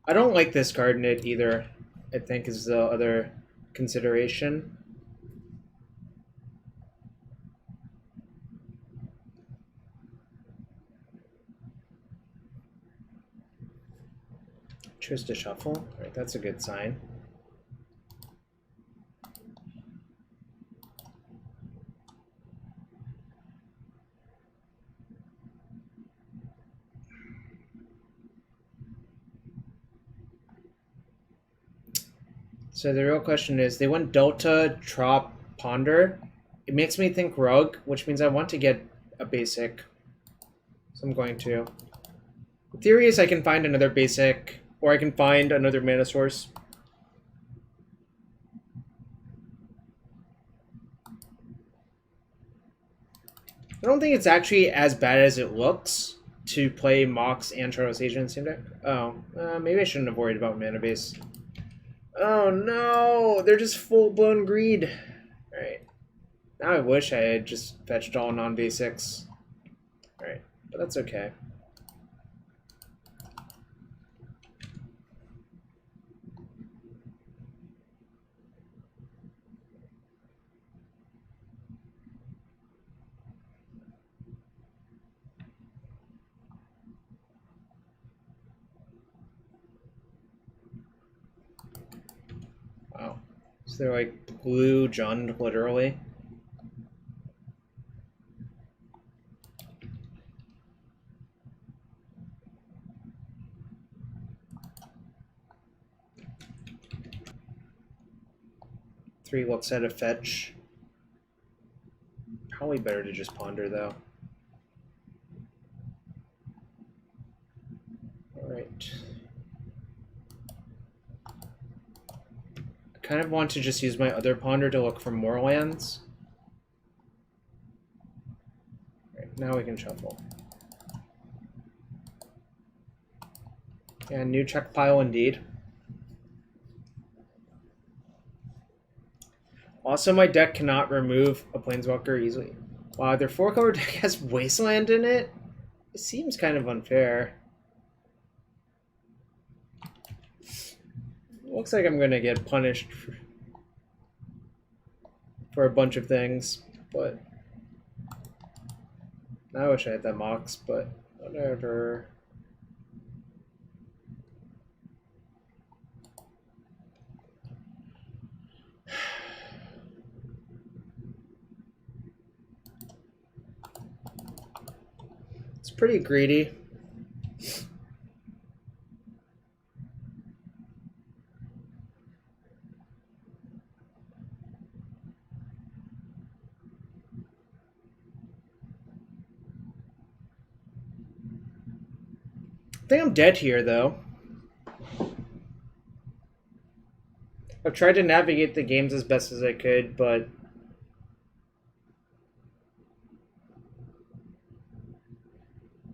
I don't like this card in it either, I think is the other consideration. Choose to shuffle. All right, that's a good sign. So the real question is, they went Delta, Trop, Ponder. It makes me think Rug, which means I want to get a basic. So I'm going to. The theory is I can find another basic, or I can find another mana source. I don't think it's actually as bad as it looks to play Mox and Shardless Agent in the same deck. Oh, maybe I shouldn't have worried about mana base. Oh no, they're just full-blown greed. Alright. Now I wish I had just fetched all non-basics. Alright, but that's okay. So they're like blue Jund, literally. Three looks at a fetch. Probably better to just ponder though. Alright. I kind of want to just use my other ponder to look for more lands. Alright, now we can shuffle. And new check pile indeed. Also, my deck cannot remove a Planeswalker easily. Wow, their 4-color deck has Wasteland in it? It seems kind of unfair. Looks like I'm gonna get punished for a bunch of things, but I wish I had that Mox, but whatever. It's pretty greedy. I think I'm dead here, though. I've tried to navigate the games as best as I could, but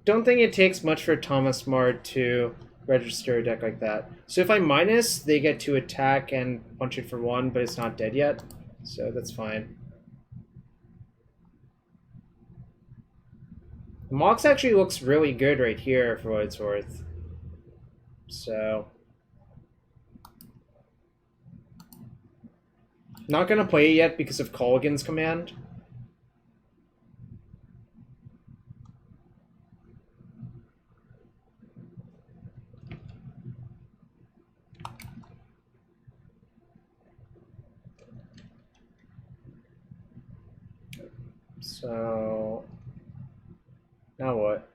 don't think it takes much for Thomas Smart to register a deck like that. So if I minus, they get to attack and punch it for 1, but it's not dead yet, so that's fine. The Mox actually looks really good right here for what it's worth. So not gonna play it yet because of Colligan's command. So now what?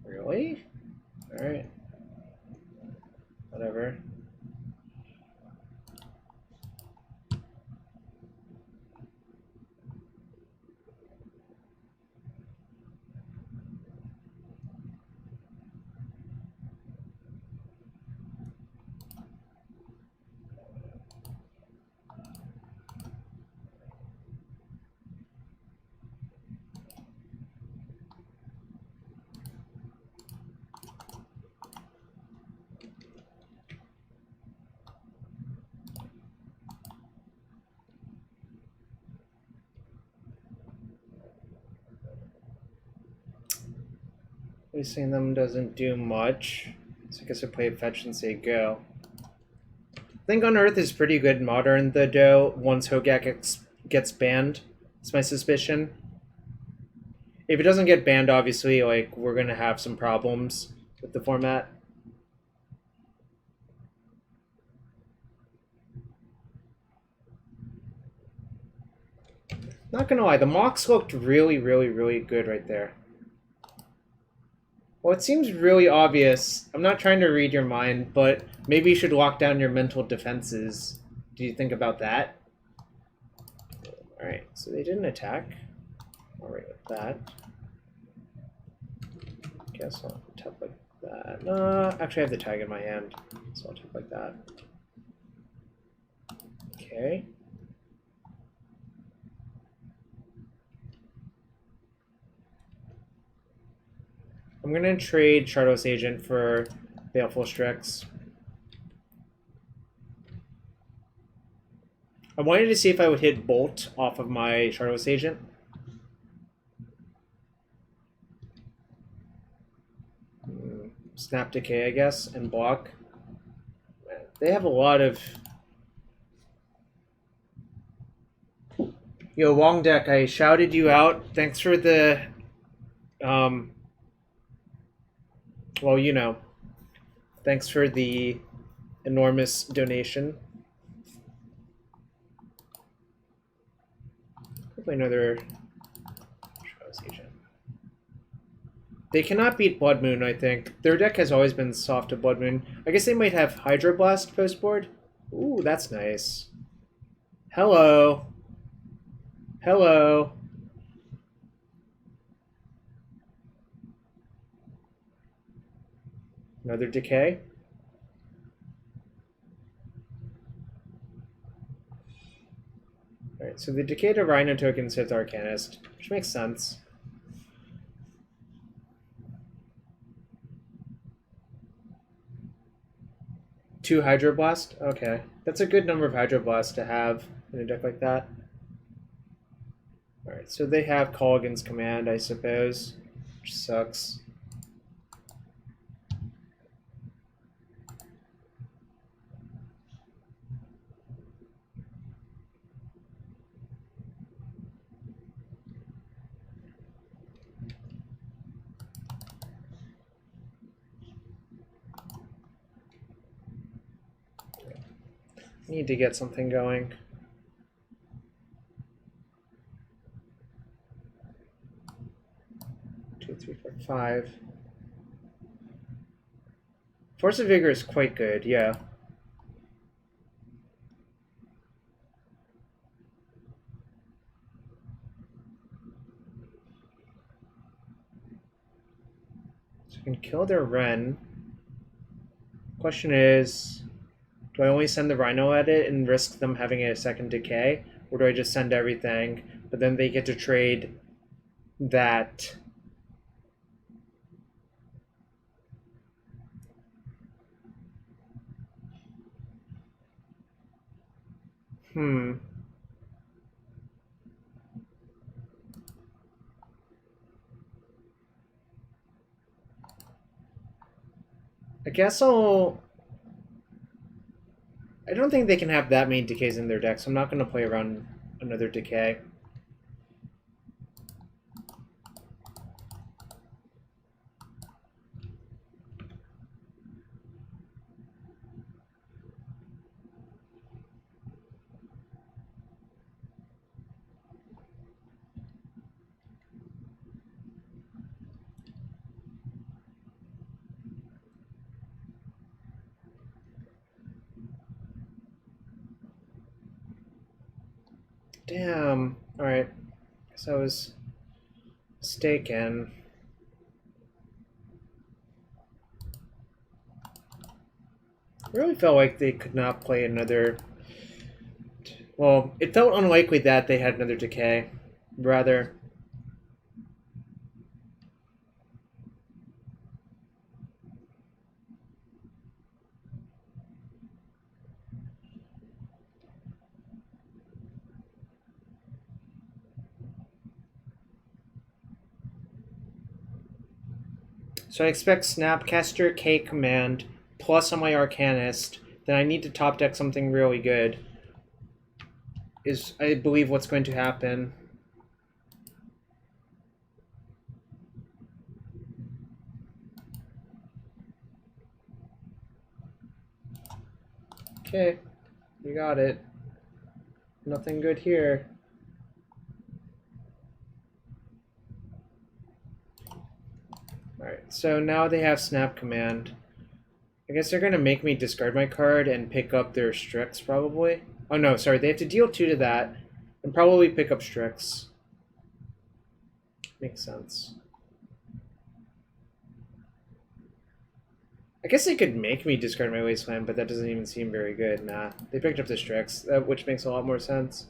Really? All right. Whatever. Releasing them doesn't do much, so I guess I play fetch and say go. I think Unearth is pretty good modern, though, once Hogak gets banned. It's my suspicion. If it doesn't get banned, obviously, like, we're gonna have some problems with the format. Not gonna lie, the Mox looked really, really, really good right there. Well, it seems really obvious. I'm not trying to read your mind, but maybe you should lock down your mental defenses. Do you think about that? Alright, so they didn't attack. Alright with that. Guess I'll tap like that. Actually I have the tag in my hand, so I'll tap like that. Okay. I'm gonna trade Shardless Agent for Baleful Strix. I wanted to see if I would hit Bolt off of my Shardless Agent. Snap Decay, I guess, and block. They have a lot of... Yo, Long Deck, I shouted you out. Thanks for the... well, you know. Thanks for the enormous donation. Hopefully another... Shardless Agent. They cannot beat Blood Moon, I think. Their deck has always been soft to Blood Moon. I guess they might have Hydroblast post board. Ooh, that's nice. Hello. Hello. Another Decay. Alright, so the Decay to Rhino tokens hit Arcanist, which makes sense. Two Hydroblast? Okay. That's a good number of Hydroblast to have in a deck like that. Alright, so they have Colligan's Command, I suppose, which sucks. Need to get something going. Two, three, four, five. Force of Vigor is quite good, yeah. So I can kill their Wrenn. Question is, do I only send the Rhino at it and risk them having a second Decay? Or do I just send everything, but then they get to trade that... I guess I'll... I don't think they can have that many Decays in their deck, so I'm not going to play around another Decay. Damn. Alright. Guess I was mistaken. I really felt like they could not play another... Well, it felt unlikely that they had another Decay. Rather... So I expect Snapcaster, K Command, plus on my Arcanist. Then I need to top deck something really good. Is, I believe, what's going to happen. Okay, you got it. Nothing good here. Alright, so now they have Snap Command. I guess they're going to make me discard my card and pick up their Strix, probably. Oh no, sorry, they have to deal 2 to that, and probably pick up Strix. Makes sense. I guess they could make me discard my Wasteland, but that doesn't even seem very good. Nah, they picked up the Strix, which makes a lot more sense.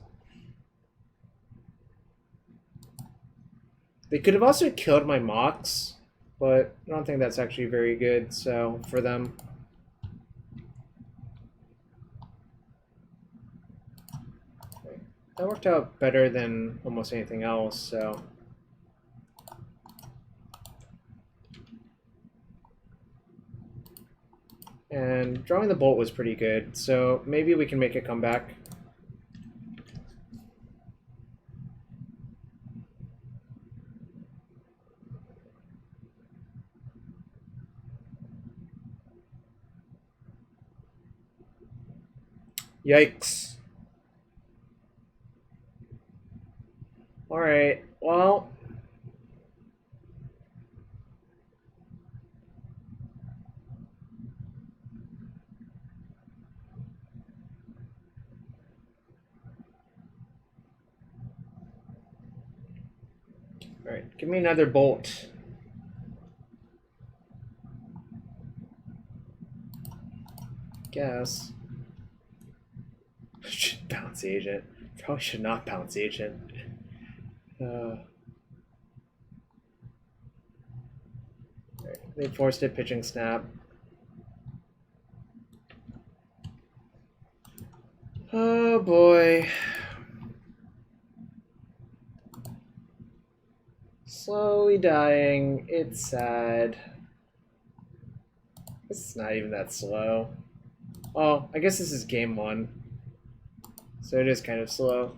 They could have also killed my Mox, but I don't think that's actually very good, so, for them. Okay. That worked out better than almost anything else, so... And drawing the bolt was pretty good, so maybe we can make a comeback. Yikes. Alright, well... Alright, give me another bolt. Guess. Should bounce agent. Probably should not bounce agent. Right. They forced it, pitching snap. Oh boy. Slowly dying. It's sad. It's not even that slow. Oh, I guess this is game 1. So it is kind of slow.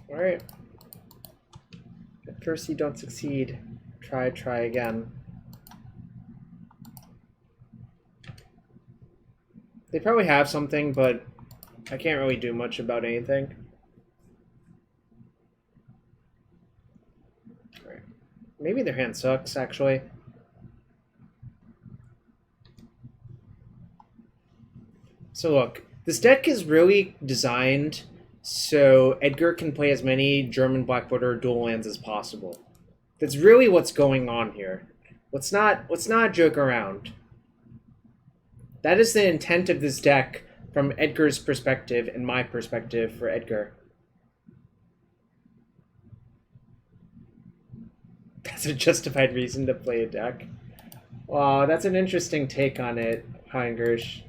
Alright. At first you don't succeed. Try again. They probably have something, but I can't really do much about anything. Alright. Maybe their hand sucks, actually. So look, this deck is really designed so Edgar can play as many German Black Border dual lands as possible. That's really what's going on here. Let's not joke around. That is the intent of this deck from Edgar's perspective and my perspective for Edgar. That's a justified reason to play a deck. Wow, that's an interesting take on it, Heingersh.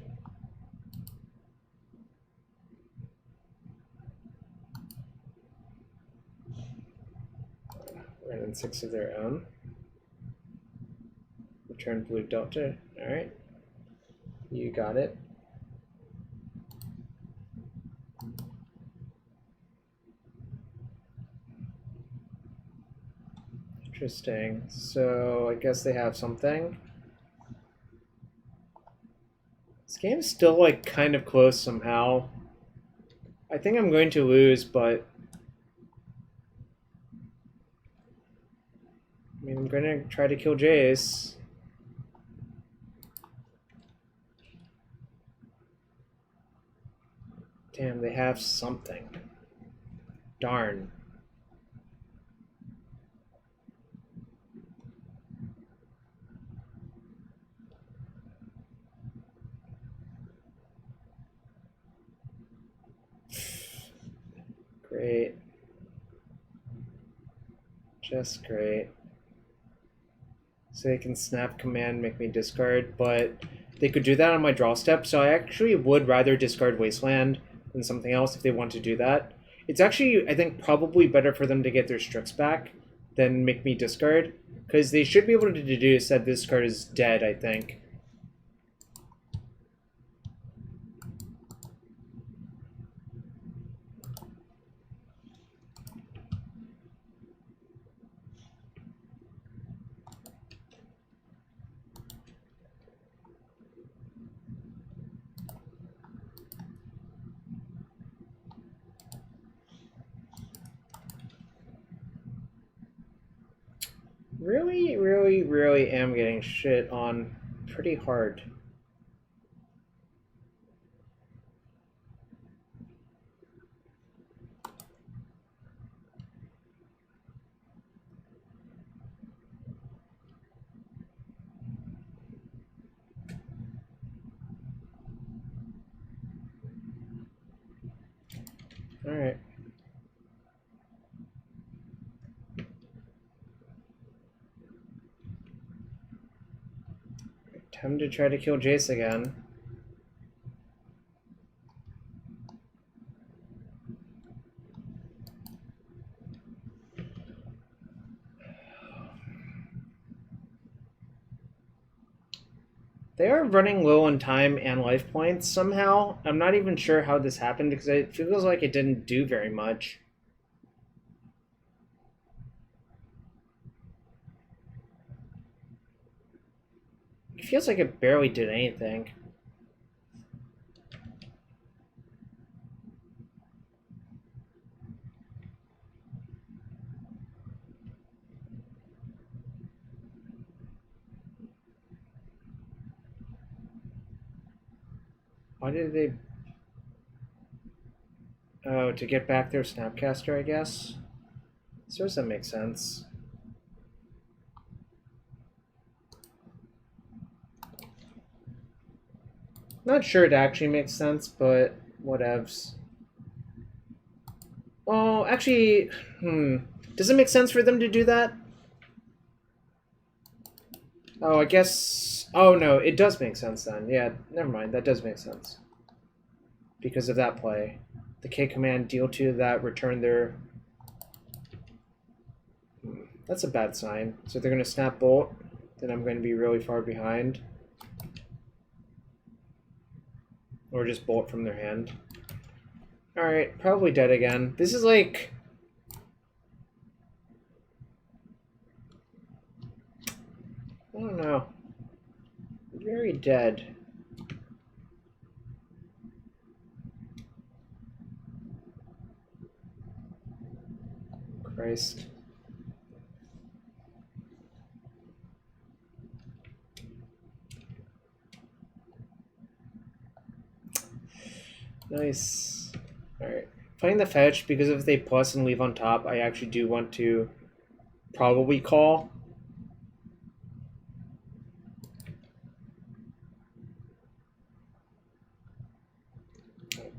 Wrenn and Six of their own. Return blue delta. Alright. You got it. Interesting. So I guess they have something. This game's still like kind of close somehow. I think I'm going to lose, but I mean, I'm going to try to kill Jace. Damn, they have something. Darn. Great. Just great. So they can snap command, make me discard, but they could do that on my draw step, so I actually would rather discard Wasteland than something else if they want to do that. It's actually, I think, probably better for them to get their Strix back than make me discard, because they should be able to deduce that this card is dead, I think. Really am getting shit on pretty hard. All right. Time to try to kill Jace again. They are running low on time and life points somehow. I'm not even sure how this happened because it feels like it didn't do very much. It feels like it barely did anything. Why did they... Oh, to get back their Snapcaster, I guess? So does that make sense? Not sure it actually makes sense, but whatevs. Well, actually, does it make sense for them to do that? Oh, I guess... Oh, no, it does make sense then. Yeah, never mind, that does make sense. Because of that play. The K command, deal 2 of that, return their... That's a bad sign. So they're going to snap Bolt, then I'm going to be really far behind. Or just Bolt from their hand. Alright, probably dead again. This is like... I don't know. Very dead. Christ. Nice. Alright. Playing the fetch, because if they plus and leave on top, I actually do want to probably call.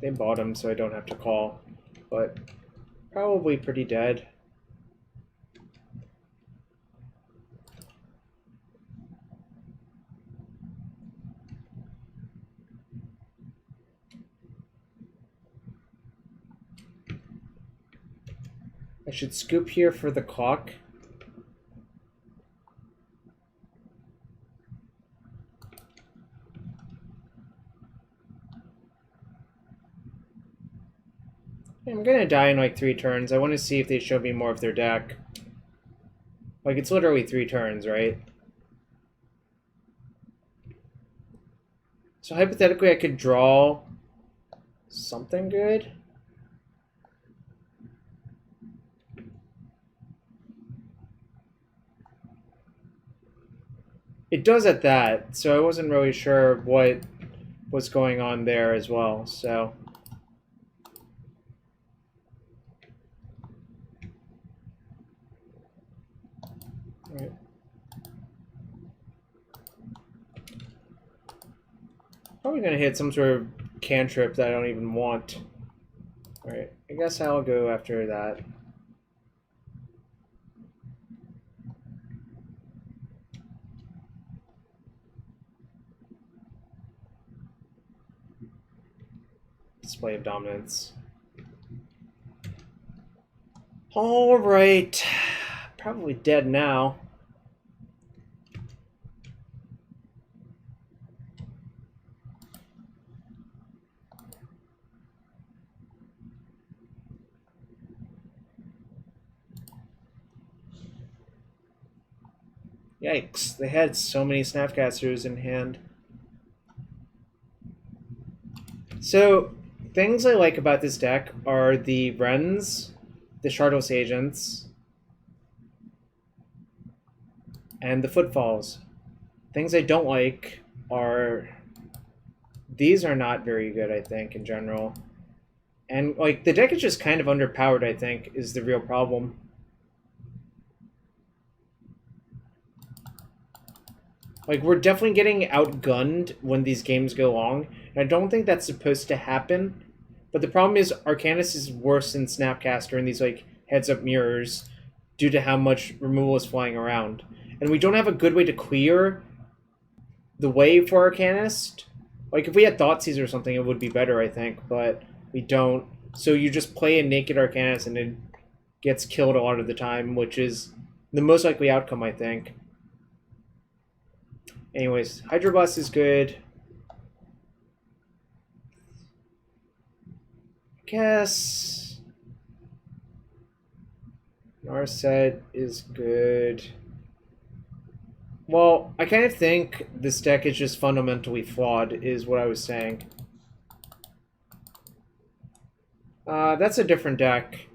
They bottom, so I don't have to call, but probably pretty dead. I should scoop here for the clock. I'm gonna die in like 3 turns. I want to see if they show me more of their deck. Like, it's literally 3 turns, right? So hypothetically, I could draw something good. It does at that, so I wasn't really sure what was going on there as well, so... Right. Probably gonna hit some sort of cantrip that I don't even want. Alright, I guess I'll go after that. Display of dominance. Alright. Probably dead now. Yikes, they had so many Snapcasters in hand. So, things I like about this deck are the Wrens, the Shardless Agents, and the Footfalls. Things I don't like are... These are not very good, I think, in general. And, like, the deck is just kind of underpowered, I think, is the real problem. Like, we're definitely getting outgunned when these games go long, and I don't think that's supposed to happen. But the problem is, Arcanist is worse than Snapcaster in these, like, heads-up mirrors due to how much removal is flying around. And we don't have a good way to clear the way for Arcanist. Like, if we had Thoughtseize or something, it would be better, I think, but we don't. So you just play a naked Arcanist and it gets killed a lot of the time, which is the most likely outcome, I think. Anyways, Hydroblast is good. I guess Narset is good. Well, I kind of think this deck is just fundamentally flawed, is what I was saying. That's a different deck.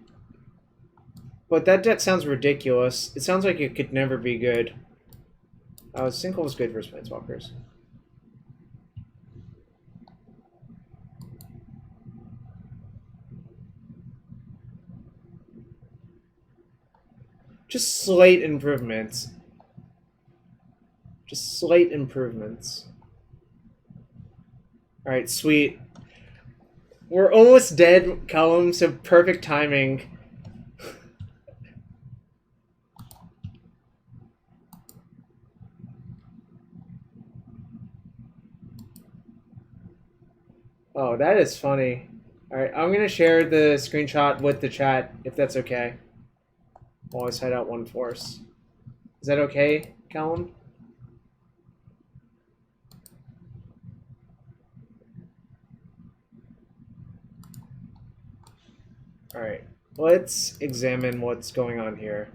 But that deck sounds ridiculous. It sounds like it could never be good. Sinkhole is good versus Planeswalkers. Just slight improvements. Just slight improvements. Alright, sweet. We're almost dead, Callum, so perfect timing. Oh, that is funny. Alright, I'm going to share the screenshot with the chat, if that's okay. I'll always hide out one force. Is that okay, Callum? Alright, let's examine what's going on here.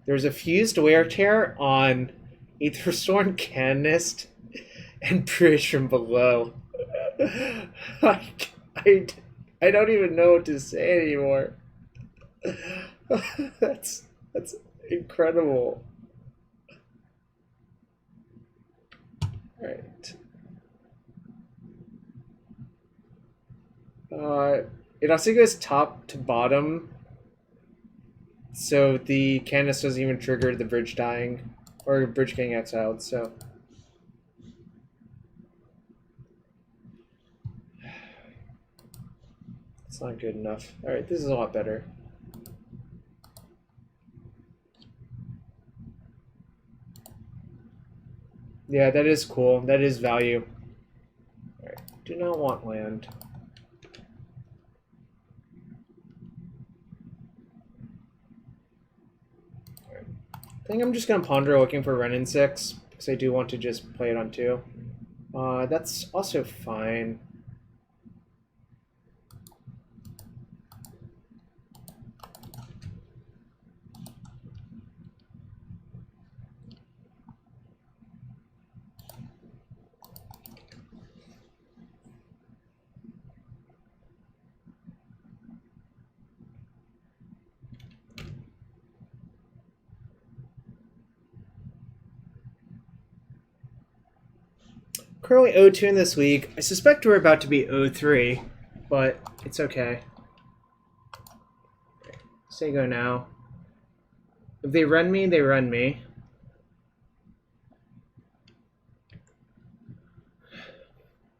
There's a fused wear chair on Aethersworn Canist and Bridge from below. I don't even know what to say anymore. That's incredible. Alright. It also goes top to bottom, so the Canist doesn't even trigger the bridge dying, or bridge getting exiled, so... It's not good enough. Alright, this is a lot better. Yeah, that is cool. That is value. Alright, do not want land. I think I'm just going to ponder looking for Wrenn and Six, because I do want to just play it on 2. That's also fine. Currently 0-2 in this league. I suspect we're about to be 0-3, but it's okay. Say go now. If they run me, they run me.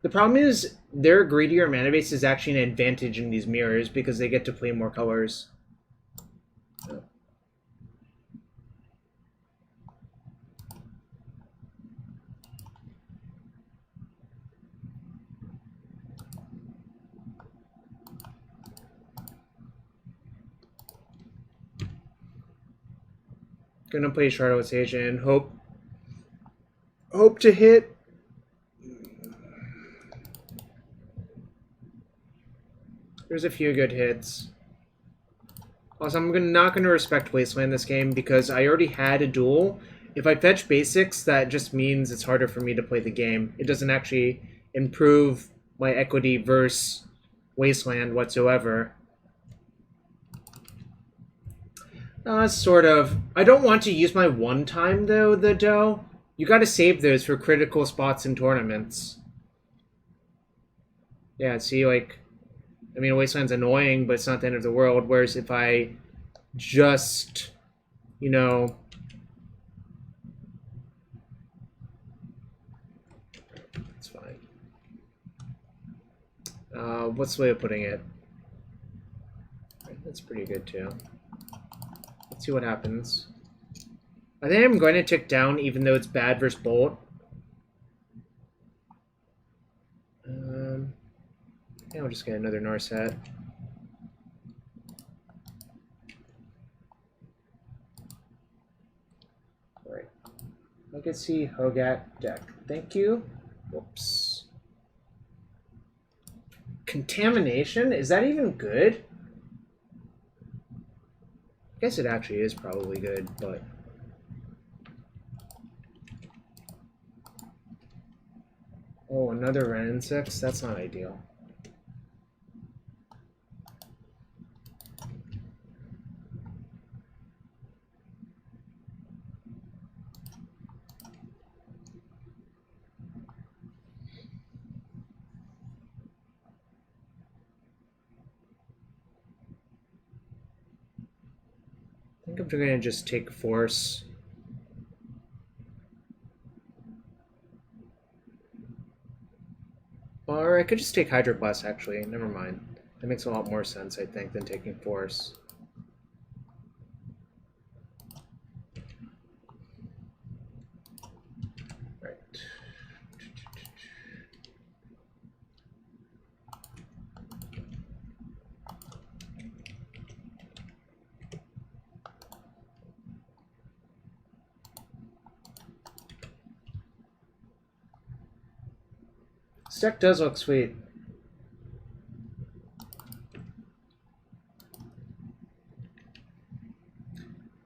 The problem is their greedier mana base is actually an advantage in these mirrors because they get to play more colors. Gonna play Shardless Agent. Hope to hit. There's a few good hits. Also, I'm not gonna respect Wasteland this game because I already had a duel. If I fetch basics, that just means it's harder for me to play the game. It doesn't actually improve my equity versus Wasteland whatsoever. Sort of. I don't want to use my one time, though, the dough. You gotta save those for critical spots in tournaments. Yeah, see, like... I mean, Wasteland's annoying, but it's not the end of the world. Whereas if I just, you know... It's fine. What's the way of putting it? That's pretty good, too. Let's see what happens. I think I'm going to tick down, even though it's bad versus Bolt. Yeah, I'll just get another Narset. Alright. Legacy Hogat deck. Thank you. Whoops. Contamination? Is that even good? I guess it actually is probably good, but... Oh, another Wrenn and Six? That's not ideal. I think I'm going to just take Force. Or I could just take Hydroblast, actually. Never mind. That makes a lot more sense, I think, than taking Force. Right. This deck does look sweet.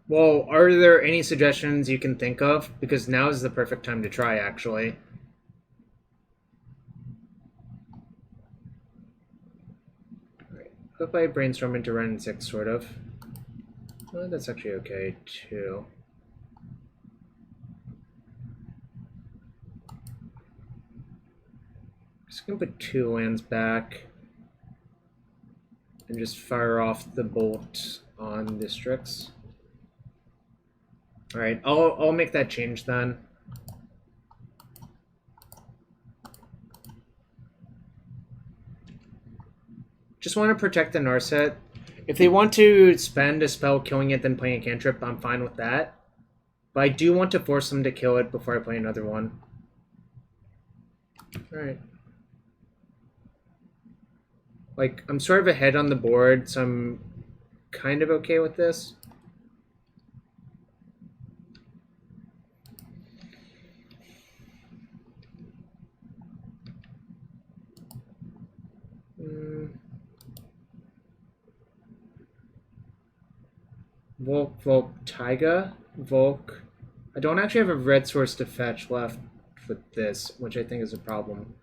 Well, are there any suggestions you can think of? Because now is the perfect time to try, actually. Alright, hope I brainstorm into Wrenn and Six, sort of. Well, that's actually okay, too. Just gonna put 2 lands back and just fire off the bolt on districts. All right, I'll make that change then. Just want to protect the Narset. If they want to spend a spell killing it then playing a cantrip, I'm fine with that. But I do want to force them to kill it before I play another one. All right. Like, I'm sort of ahead on the board, so I'm kind of okay with this. Volk, Taiga, Volk. I don't actually have a red source to fetch left with this, which I think is a problem.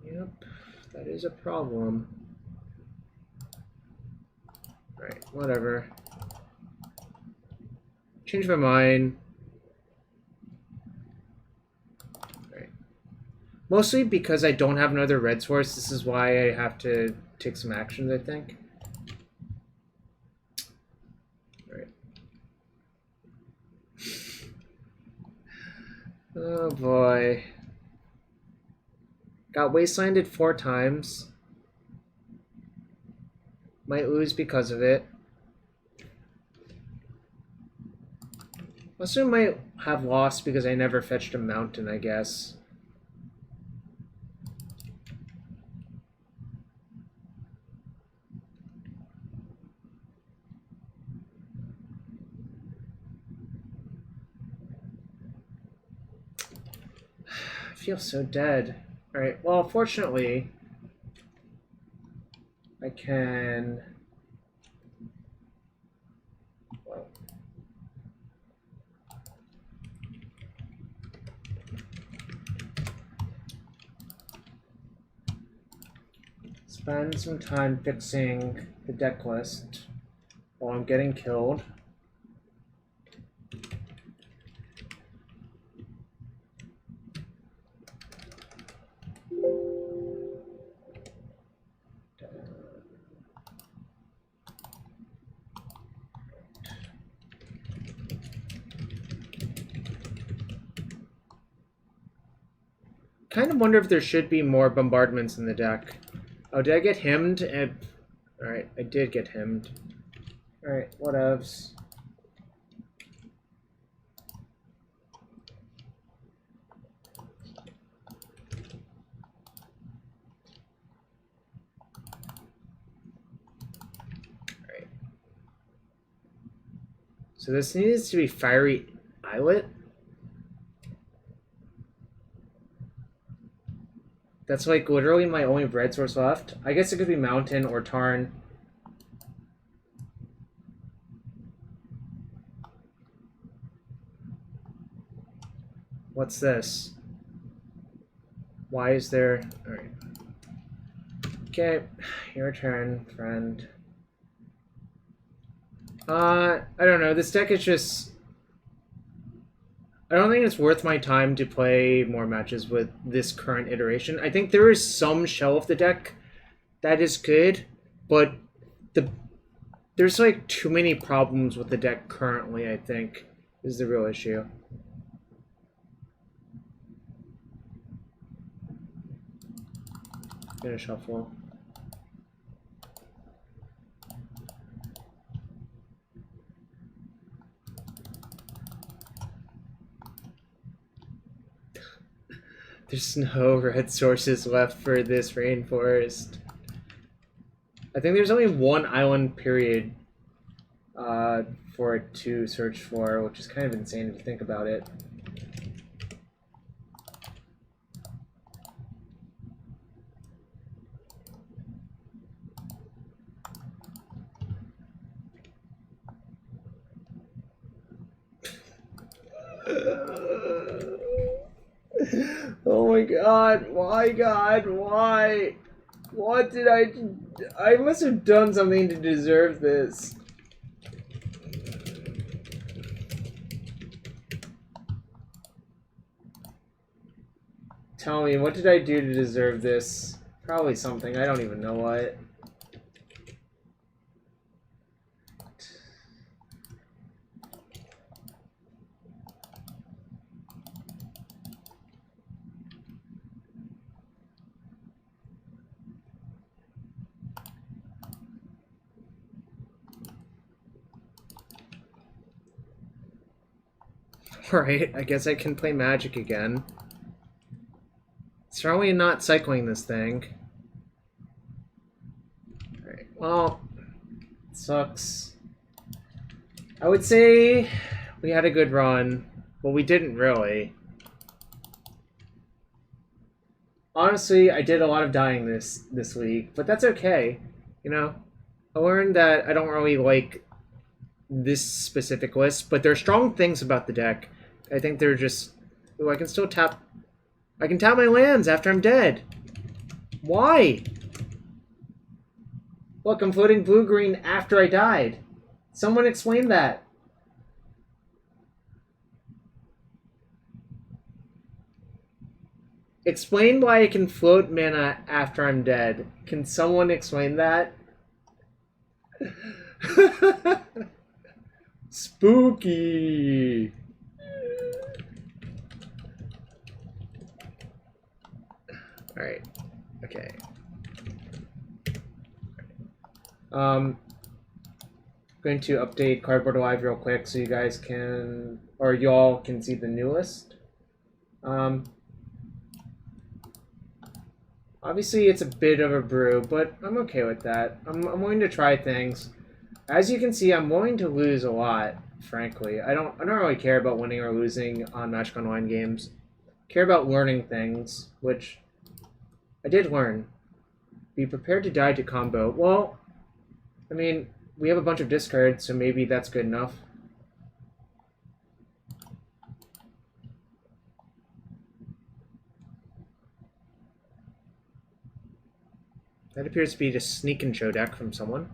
Yep, that is a problem. Right, whatever. Change my mind. Right. Mostly because I don't have another red source, this is why I have to take some actions, I think. Right. Oh boy. Got Wastelanded 4 times. Might lose because of it. Also might have lost because I never fetched a mountain, I guess. I feel so dead. Alright, well, fortunately, I can... Well, spend some time fixing the deck list while I'm getting killed. Kind of wonder if there should be more bombardments in the deck. Oh, did I get hemmed? Alright, I did get hemmed. Alright, whatevs. Alright. So this needs to be Fiery Islet. That's like literally my only bread source left. I guess it could be Mountain or Tarn. What's this? Why is there... Alright. Okay, your turn, friend. I don't know. This deck is just... I don't think it's worth my time to play more matches with this current iteration. I think there is some shell of the deck that is good, but there's like too many problems with the deck currently, I think, is the real issue. Gonna shuffle. There's no red sources left for this rainforest. I think there's only one island period for it to search for, which is kind of insane if you think about it. Oh my god, why god, why? What did I must have done something to deserve this. Tell me, what did I do to deserve this? Probably something, I don't even know what. Alright, I guess I can play Magic again. It's probably not cycling this thing. Alright, well, it sucks. I would say we had a good run, but we didn't really. Honestly, I did a lot of dying this week, but that's okay. You know, I learned that I don't really like this specific list, but there are strong things about the deck. I think they're just... Ooh, I can still tap... I can tap my lands after I'm dead. Why? Look, I'm floating blue-green after I died. Someone explain that. Explain why I can float mana after I'm dead. Can someone explain that? Spooky. Alright. Okay. Going to update Cardboard Alive real quick so you guys can, or y'all can see the new list. Obviously it's a bit of a brew, but I'm okay with that. I'm willing to try things. As you can see, I'm willing to lose a lot, frankly. I don't really care about winning or losing on Magic Online games. I care about learning things, which I did learn. Be prepared to die to combo. Well, I mean, we have a bunch of discards, so maybe that's good enough. That appears to be just Sneak and Show deck from someone.